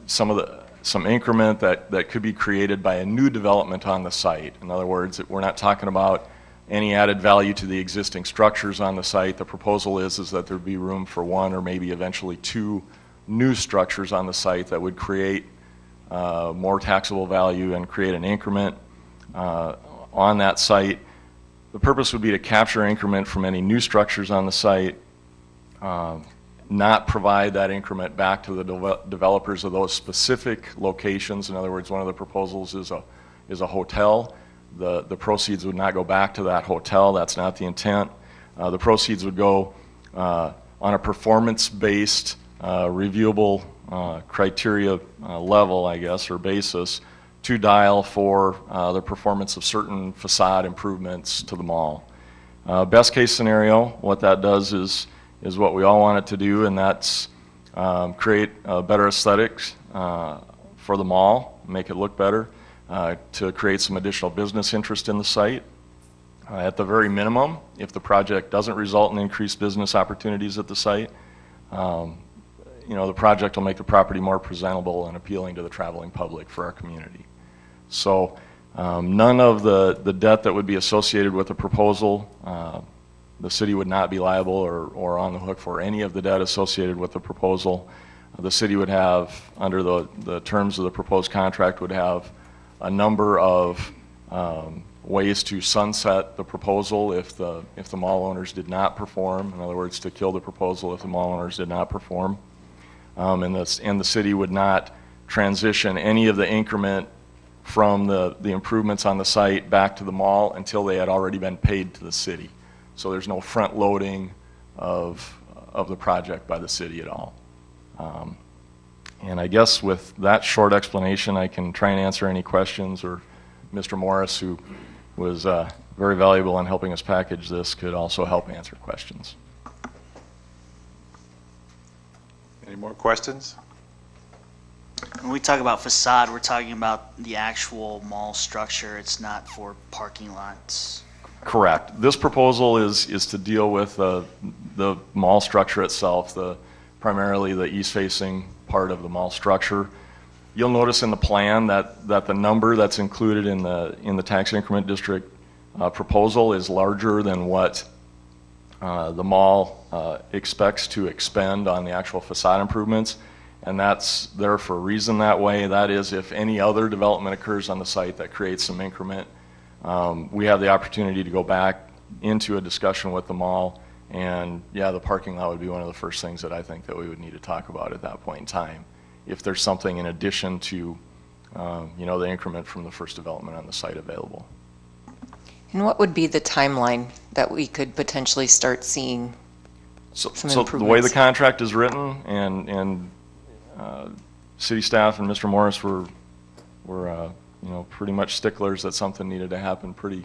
some increment that could be created by a new development on the site. In other words, we're not talking about any added value to the existing structures on the site. The proposal is that there'd be room for 1 or maybe eventually 2 new structures on the site that would create more taxable value and create an increment on that site. The purpose would be to capture increment from any new structures on the site, not provide that increment back to the developers of those specific locations. In other words, one of the proposals is a hotel. The proceeds would not go back to that hotel. That's not the intent. The proceeds would go on a performance-based, reviewable criteria level, I guess, or basis, to dial for the performance of certain facade improvements to the mall. Best case scenario, what that does is what we all want it to do, and that's create better aesthetics for the mall, make it look better, to create some additional business interest in the site. At the very minimum, if the project doesn't result in increased business opportunities at the site, the project will make the property more presentable and appealing to the traveling public for our community. So none of the debt that would be associated with the proposal, the city would not be liable or on the hook for any of the debt associated with the proposal. The city would have, under the terms of the proposed contract, would have a number of ways to sunset the proposal if the mall owners did not perform. In other words, to kill the proposal if the mall owners did not perform. And the city would not transition any of the increment from the improvements on the site back to the mall until they had already been paid to the city. So there's no front loading of the project by the city at all. And I guess with that short explanation, I can try and answer any questions, or Mr. Morris, who was very valuable in helping us package this, could also help answer questions.
Any more questions?
When we talk about facade, we're talking about the actual mall structure. It's not for parking lots.
Correct. This proposal is to deal with the mall structure itself, primarily the east-facing part of the mall structure. You'll notice in the plan that the number that's included in the tax increment district proposal is larger than what the mall expects to expend on the actual facade improvements, and that's there for a reason that way. That is, if any other development occurs on the site that creates some increment, we have the opportunity to go back into a discussion with the mall, and yeah, the parking lot would be one of the first things that I think that we would need to talk about at that point in time, if there's something in addition to the increment from the first development on the site available.
And what would be the timeline that we could potentially start seeing some improvements?
So the way the contract is written, and city staff and Mr. Morris were pretty much sticklers that something needed to happen pretty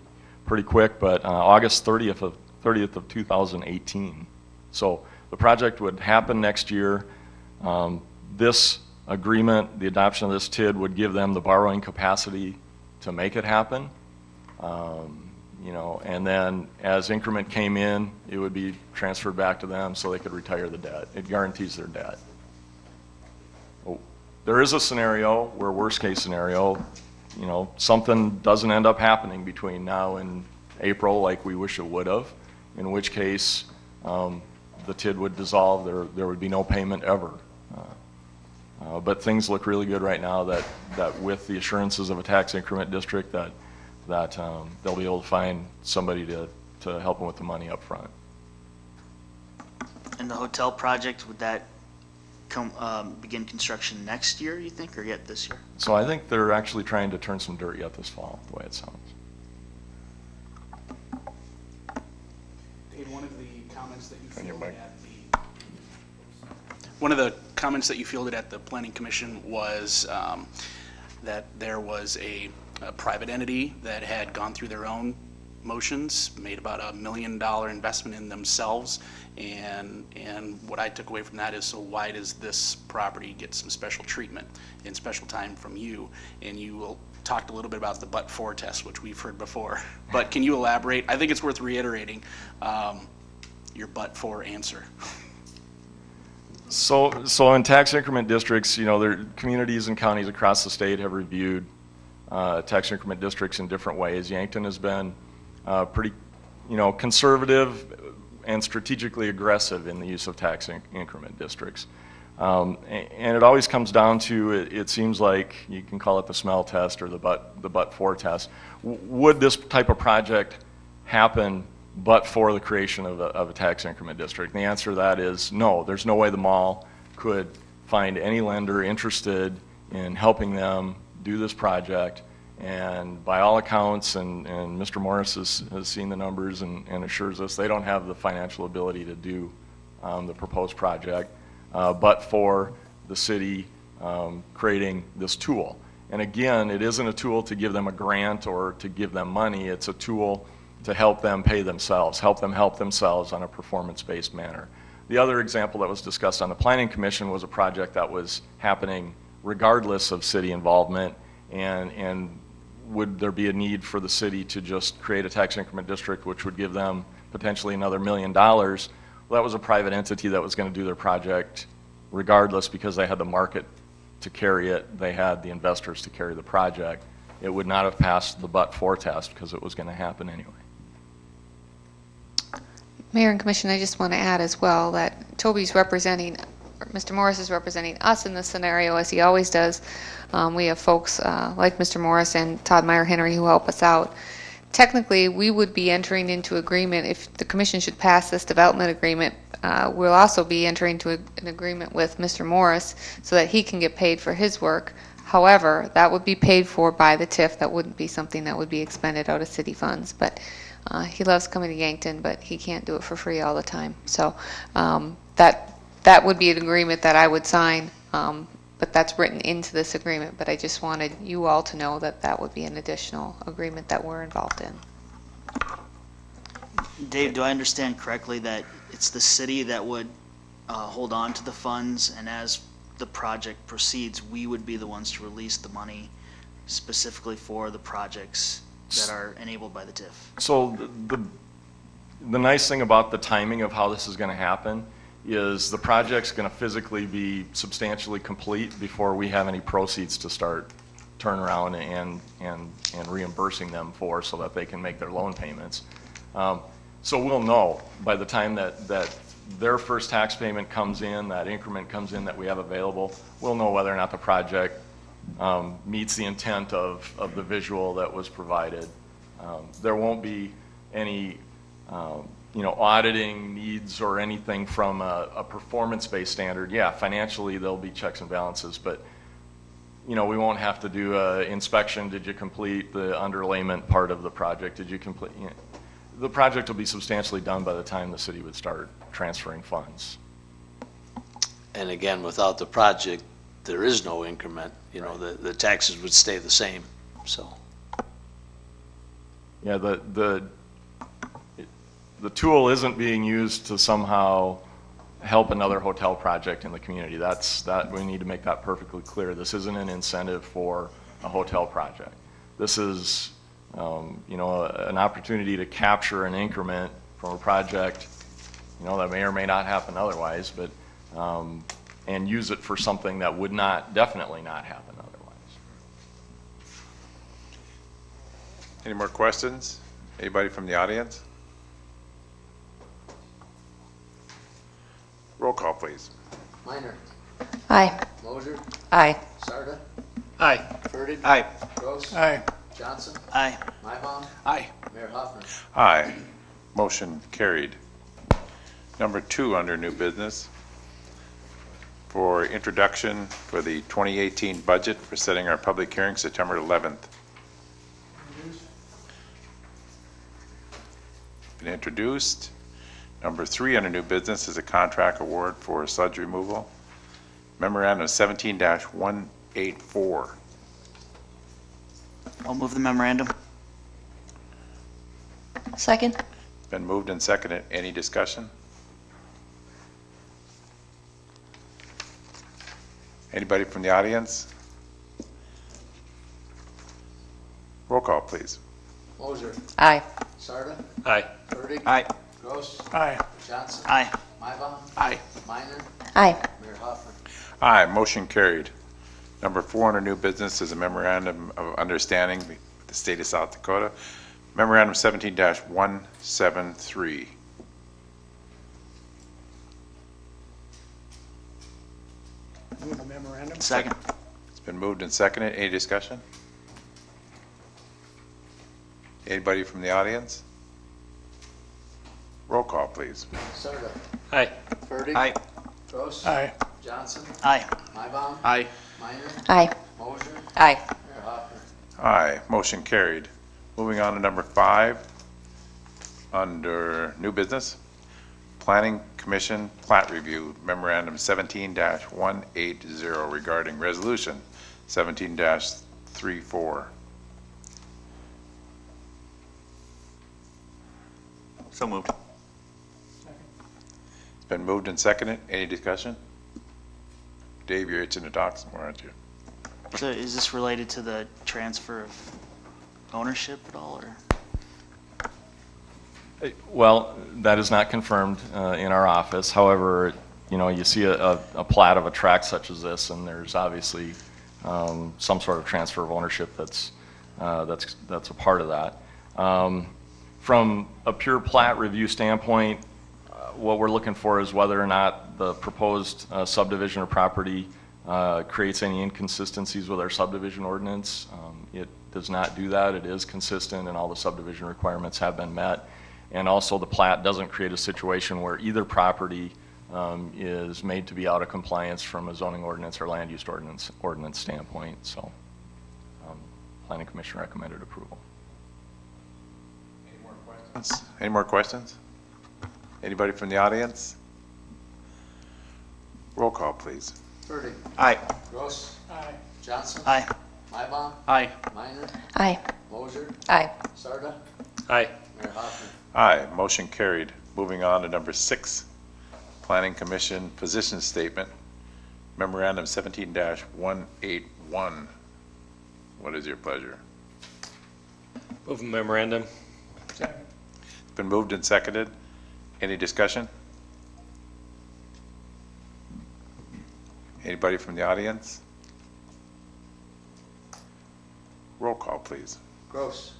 quick, but August 30th of 2018. So the project would happen next year. This agreement, the adoption of this TID, would give them the borrowing capacity to make it happen. and then as increment came in, it would be transferred back to them so they could retire the debt. It guarantees their debt. There is a scenario where, worst case scenario, something doesn't end up happening between now and April like we wish it would have, in which case the TID would dissolve. There would be no payment ever. But things look really good right now that with the assurances of a tax increment district that they'll be able to find somebody to help them with the money up front.
And the hotel project, would that begin construction next year, you think, or yet this year?
So I think they're actually trying to turn some dirt yet this fall, the way it sounds.
Dave, one of the comments that you fielded at the Planning Commission was that there was a private entity that had gone through their own motions, made about $1 million investment in themselves, and what I took away from that is, so why does this property get some special treatment and special time from you? And you talked a little bit about the but-for test, which we've heard before, but can you elaborate? I think it's worth reiterating your but-for answer.
So in tax increment districts, there communities and counties across the state have reviewed tax increment districts in different ways. Yankton has been pretty, conservative and strategically aggressive in the use of tax increment districts. And it always comes down to, it seems like you can call it the smell test or the but-for test. Would this type of project happen but for the creation of a tax increment district? And the answer to that is no. There's no way the mall could find any lender interested in helping them do this project. And by all accounts, and Mr. Morris has seen the numbers and assures us they don't have the financial ability to do the proposed project, but for the city creating this tool. And again, it isn't a tool to give them a grant or to give them money. It's a tool to help them pay themselves, help themselves on a performance-based manner. The other example that was discussed on the Planning Commission was a project that was happening regardless of city involvement, and would there be a need for the city to just create a tax increment district which would give them potentially another $1 million? Well, that was a private entity that was going to do their project regardless because they had the market to carry it, they had the investors to carry the project. It would not have passed the but-for test because it was going to happen anyway.
Mayor and Commission, I just want to add as well that Toby's representing, or Mr. Morris is representing us in this scenario, as he always does. We have folks like Mr. Morris and Todd Meyer-Henry who help us out. Technically, we would be entering into agreement, if the Commission should pass this development agreement, we'll also be entering into an agreement with Mr. Morris so that he can get paid for his work. However, that would be paid for by the TIF. That wouldn't be something that would be expended out of city funds. But he loves coming to Yankton, but he can't do it for free all the time. So that would be an agreement that I would sign, but that's written into this agreement. But I just wanted you all to know that that would be an additional agreement that we're involved in.
Dave, do I understand correctly that it's the city that would hold on to the funds, and as the project proceeds, we would be the ones to release the money specifically for the projects that are enabled by the TIF?
So the nice thing about the timing of how this is going to happen is the project's going to physically be substantially complete before we have any proceeds to start turn around and reimbursing them for, so that they can make their loan payments. So we'll know by the time that their first tax payment comes in, that increment comes in that we have available, we'll know whether or not the project meets the intent of the visual that was provided. There won't be any auditing needs or anything from a performance-based standard. Yeah, financially there'll be checks and balances, but we won't have to do an inspection. Did you complete the underlayment part of the project? Did you complete? The project will be substantially done by the time the city would start transferring funds.
And again, without the project, there is no increment.
Right.
The taxes would stay the same. So.
Yeah, the tool isn't being used to somehow help another hotel project in the community. That we need to make that perfectly clear. This isn't an incentive for a hotel project. This is you know, an opportunity to capture an increment from a project, you know, that may or may not happen otherwise, but, and use it for something that would not, definitely not happen otherwise.
Any more questions? Anybody from the audience? Roll call, please.
Minor.
Aye.
Moser.
Aye.
Sarda.
Aye.
Fertig.
Aye.
Gross.
Aye.
Johnson.
Aye.
Mybom.
Aye.
Mayor Hoffner.
Aye. Motion carried. Number 2 under new business for introduction for the 2018 budget for setting our public hearing September 11th. Been introduced. Number 3 under new business is a contract award for sludge removal. Memorandum 17-184.
I'll move the memorandum.
Second?
Been moved and seconded. Any discussion? Anybody from the audience? Roll call, please.
Moser.
Aye.
Sarda.
Aye.
Fertig.
Aye.
Gross.
Aye.
Johnson.
Aye.
Mybom.
Aye.
Minor.
Aye.
Mayor Hoffner.
Aye, motion carried. Number 4 under new business is a memorandum of understanding with the state of South Dakota. Memorandum 17-173.
Move the memorandum.
Second.
It's been moved and seconded. Any discussion? Anybody from the audience? Roll call, please.
Sarda.
Aye.
Fertig.
Aye.
Gross.
Aye.
Johnson.
Aye.
Mybom.
Aye.
Minor.
Aye.
Moser.
Aye.
Mayor Hoffner.
Aye, motion carried. Moving on to number 5, under new business, Planning Commission Plat Review, Memorandum 17-180 regarding Resolution 17-34.
So moved.
It's been moved and seconded. Any discussion? Dave, you're itching to talk some more, aren't you?
So is this related to the transfer of ownership at all, or?
Well, that is not confirmed in our office. However, you know, you see a plat of a tract such as this, and there's obviously some sort of transfer of ownership that's a part of that. From a pure plat review standpoint, what we're looking for is whether or not the proposed subdivision or property creates any inconsistencies with our subdivision ordinance. It does not do that. It is consistent, and all the subdivision requirements have been met. And also, the plat doesn't create a situation where either property is made to be out of compliance from a zoning ordinance or land use ordinance standpoint. So, Planning Commission recommended approval.
Any more questions? Anybody from the audience? Roll call, please.
Fertig.
Aye.
Gross.
Aye.
Johnson.
Aye.
Mybom.
Aye.
Minor.
Aye.
Moser.
Aye.
Sarda.
Aye.
Mayor Hoffner.
Aye, motion carried. Moving on to number 6, Planning Commission Position Statement, Memorandum 17-181. What is your pleasure?
Move the memorandum.
Second.
It's been moved and seconded. Any discussion? Anybody from the audience? Roll call, please.
Gross.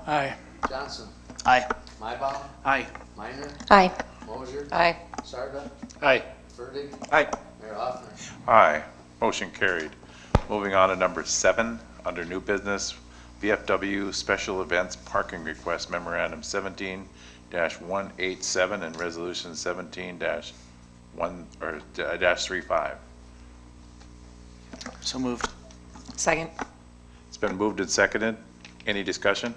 Aye.
Johnson.
Aye.
Mybom.
Aye.
Minor.
Aye.
Moser.
Aye.
Sarda.
Aye.
Fertig.
Aye.
Mayor Hoffner.
Aye, motion carried. Moving on to number 7, under new business, VFW Special Events Parking Request Memorandum 17-187 and Resolution 17-35.
So moved.
Second?
It's been moved and seconded. Any discussion?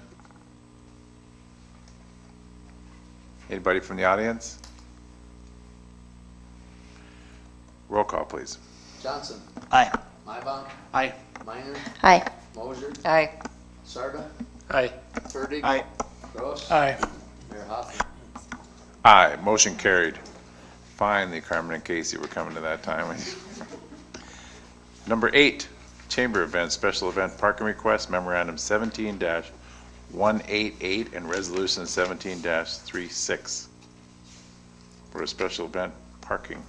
Anybody from the audience? Roll call, please.
Johnson.
Aye.
Mybom.
Aye.
Minor.
Aye.
Moser.
Aye.
Sarda.
Aye.
Fertig.
Aye.
Gross.
Aye.
Mayor Hoffner.
Aye, motion carried. Finally, Carmen and Casey, we're coming to that time. Number 8, Chamber Events Special Event Parking Request Memorandum 17-188. 188 and Resolution 17-36 for a special event parking.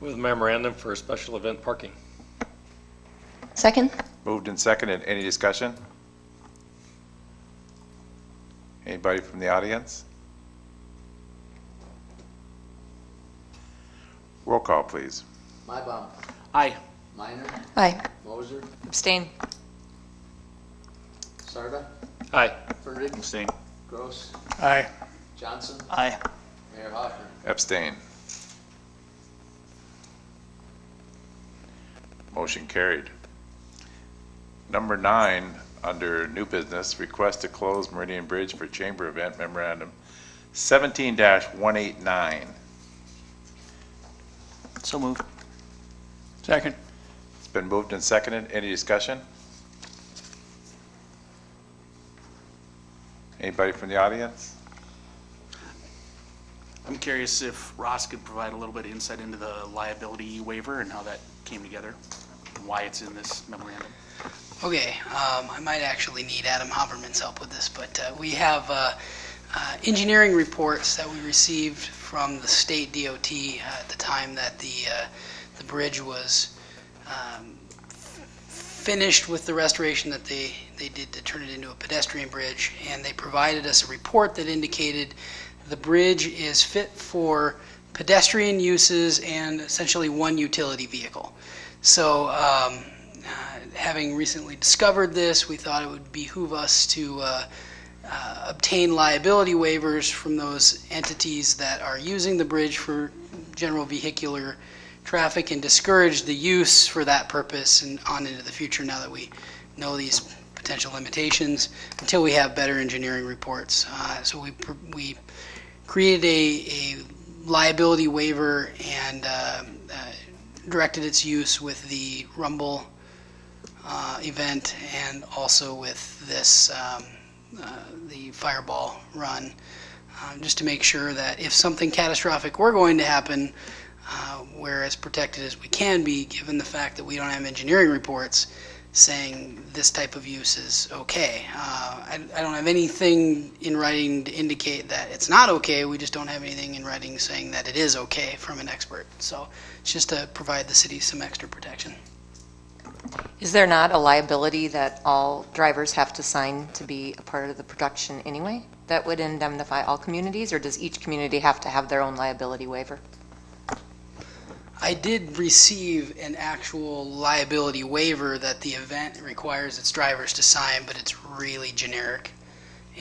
Move the memorandum for special event parking.
Second?
Moved and seconded. Any discussion? Anybody from the audience? Roll call, please.
Mybom.
Aye.
Minor.
Aye.
Moser.
Abstain.
Sarda.
Aye.
Fertig.
Abstain.
Gross.
Aye.
Johnson.
Aye.
Mayor Hoffner.
Abstain. Motion carried. Number 9, under new business, request to close Meridian Bridge for chamber event memorandum 17-189.
So moved.
Second.
It's been moved and seconded. Any discussion? Anybody from the audience?
I'm curious if Ross could provide a little bit of insight into the liability waiver and how that came together, and why it's in this memorandum.
Okay, I might actually need Adam Haberman's help with this, but we have engineering reports that we received from the state DOT at the time that the bridge was finished with the restoration that they did to turn it into a pedestrian bridge, and they provided us a report that indicated the bridge is fit for pedestrian uses and essentially one utility vehicle. So having recently discovered this, we thought it would behoove us to obtain liability waivers from those entities that are using the bridge for general vehicular traffic and discourage the use for that purpose and on into the future now that we know these potential limitations until we have better engineering reports. So we created a liability waiver and directed its use with the Rumble event and also with this the Fireball run, just to make sure that if something catastrophic were going to happen, we're as protected as we can be, given the fact that we don't have engineering reports saying this type of use is okay. I don't have anything in writing to indicate that it's not okay. We just don't have anything in writing saying that it is okay from an expert. So it's just to provide the city some extra protection.
Is there not a liability that all drivers have to sign to be a part of the production anyway? That would indemnify all communities, or does each community have to have their own liability waiver?
I did receive an actual liability waiver that the event requires its drivers to sign, but it's really generic.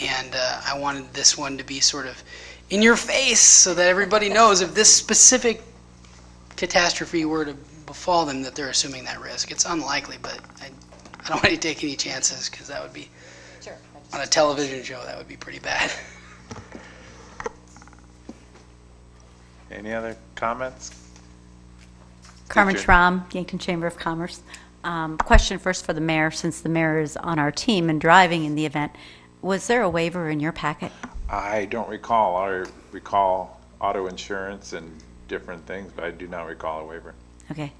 And I wanted this one to be sort of in your face so that everybody knows if this specific catastrophe were to befall them that they're assuming that risk. It's unlikely, but I don't want to take any chances because that would be, on a television show, that would be pretty bad.
Any other comments?
Carmen
Teacher.
Schramm, Yankton Chamber of Commerce. Question first for the mayor, since the mayor is on our team and driving in the event. Was there a waiver in your packet?
I don't recall. I recall auto insurance and different things, but I do not recall a waiver.
Okay.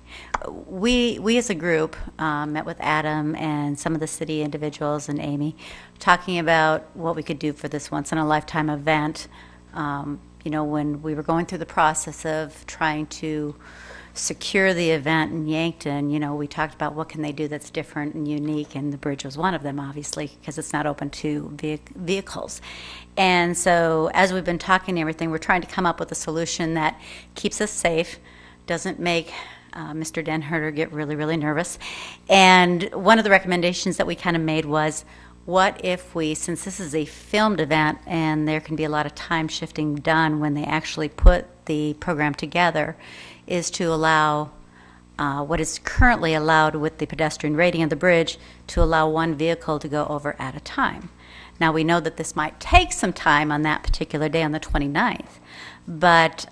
We as a group met with Adam and some of the city individuals and Amy, talking about what we could do for this once-in-a-lifetime event. You know, when we were going through the process of trying to secure the event in Yankton, you know, we talked about what can they do that's different and unique, and the bridge was one of them, obviously, because it's not open to vehicles. And so as we've been talking and everything, we're trying to come up with a solution that keeps us safe, doesn't make Mr. Denherter get really, really nervous. And one of the recommendations that we kind of made was, what if we, since this is a filmed event and there can be a lot of time shifting done when they actually put the program together, is to allow what is currently allowed with the pedestrian rating of the bridge to allow one vehicle to go over at a time. Now, we know that this might take some time on that particular day on the 29th, but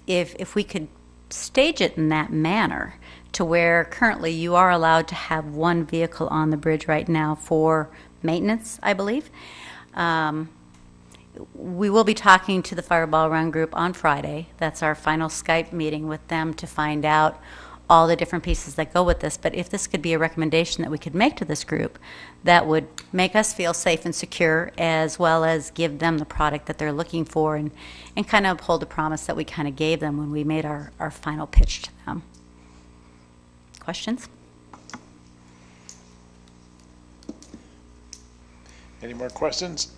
if we could stage it in that manner to where currently you are allowed to have one vehicle on the bridge right now for maintenance, I believe. We will be talking to the Fireball Run group on Friday. That's our final Skype meeting with them to find out all the different pieces that go with this, but if this could be a recommendation that we could make to this group that would make us feel safe and secure, as well as give them the product that they're looking for, and kind of uphold a promise that we kind of gave them when we made our final pitch to them. Questions?
Any more questions?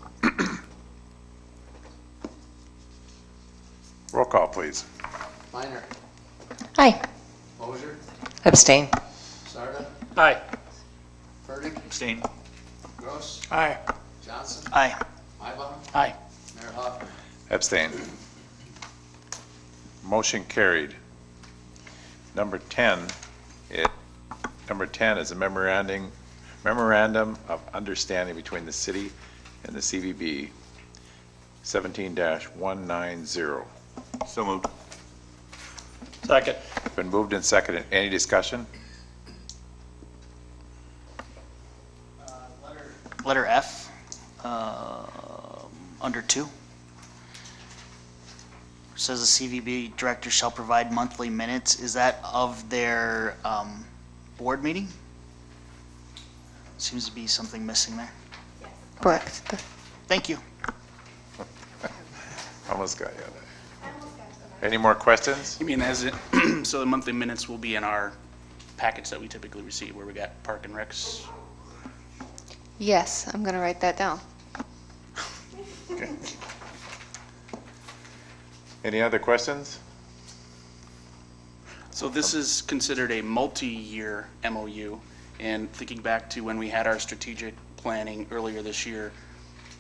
Roll call, please.
Minor.
Aye.
Mosier.
Abstain.
Sarda.
Aye.
Burdick.
Abstain.
Gross.
Aye.
Johnson.
Aye.
Mybom.
Aye.
Mayor Hoffman.
Abstain. Motion carried. Number 10 is a memorandum of understanding between the city and the CVB, 17-190.
So moved.
Second.
Been moved and seconded. Any discussion?
Letter F, under 2. Says the CVB director shall provide monthly minutes. Is that of their board meeting? Seems to be something missing there.
Correct.
Thank you.
Almost got you. Any more questions?
You mean as it, so the monthly minutes will be in our packets that we typically receive, where we got Park and Recs?
Yes, I'm going to write that down.
Okay. Any other questions?
So this is considered a multi-year MOU, and thinking back to when we had our strategic planning earlier this year,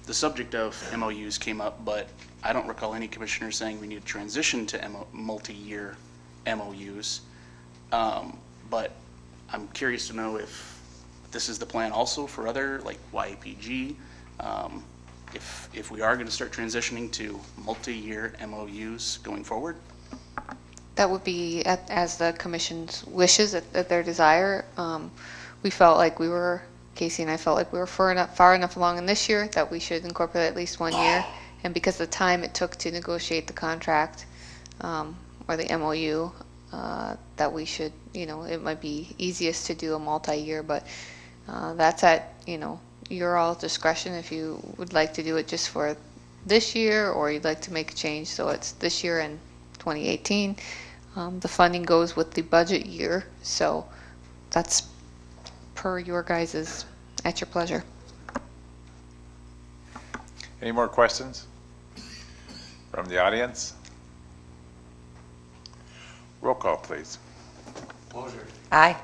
the subject of MOUs came up, but I don't recall any commissioner saying we need to transition to multi-year MOUs. But I'm curious to know if this is the plan also for other, like YAPG, if we are going to start transitioning to multi-year MOUs going forward.
That would be as the commission's wishes, at their desire. We felt like we were, Casey and I felt like we were far enough along in this year that we should incorporate at least 1 year. And because of the time it took to negotiate the contract or the MOU, that we should, it might be easiest to do a multi-year, but that's at, your all discretion if you would like to do it just for this year or you'd like to make a change so it's this year and 2018. The funding goes with the budget year, so that's per your guys's, at your pleasure.
Any more questions from the audience? Roll call, please.
Mosier.
Aye.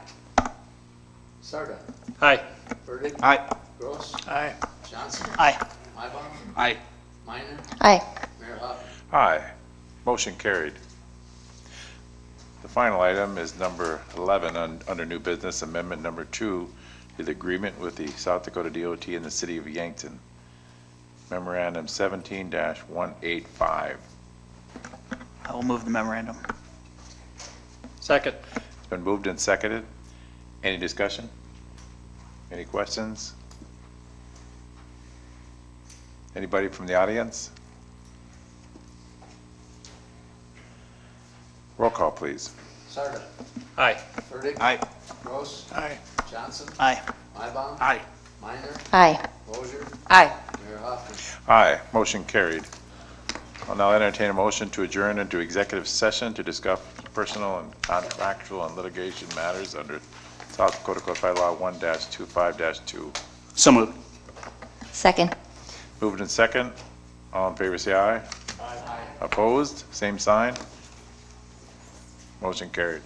Sarda.
Aye.
Burdick.
Aye.
Gross.
Aye.
Johnson.
Aye.
Mybom.
Aye.
Minor.
Aye.
Mayor Hoffman.
Aye. Motion carried. The final item is number 11 under new business, amendment number 2 to the agreement with the South Dakota DOT and the City of Yankton. Memorandum 17-185.
I will move the memorandum.
Second.
It's been moved and seconded. Any discussion? Any questions? Anybody from the audience? Roll call, please.
Sarda.
Aye.
Burdick.
Aye.
Gross.
Aye.
Johnson.
Aye.
Mybom.
Aye.
Minor.
Aye.
Mosier.
Aye.
Mayor Hoffman.
Aye. Motion carried. I'll now entertain a motion to adjourn into executive session to discuss personal and contractual and litigation matters under South Dakota Codified Law 1-25-2.
So moved.
Second.
Moved and second. All in favor, say aye. Aye. Opposed? Same sign. Motion carried.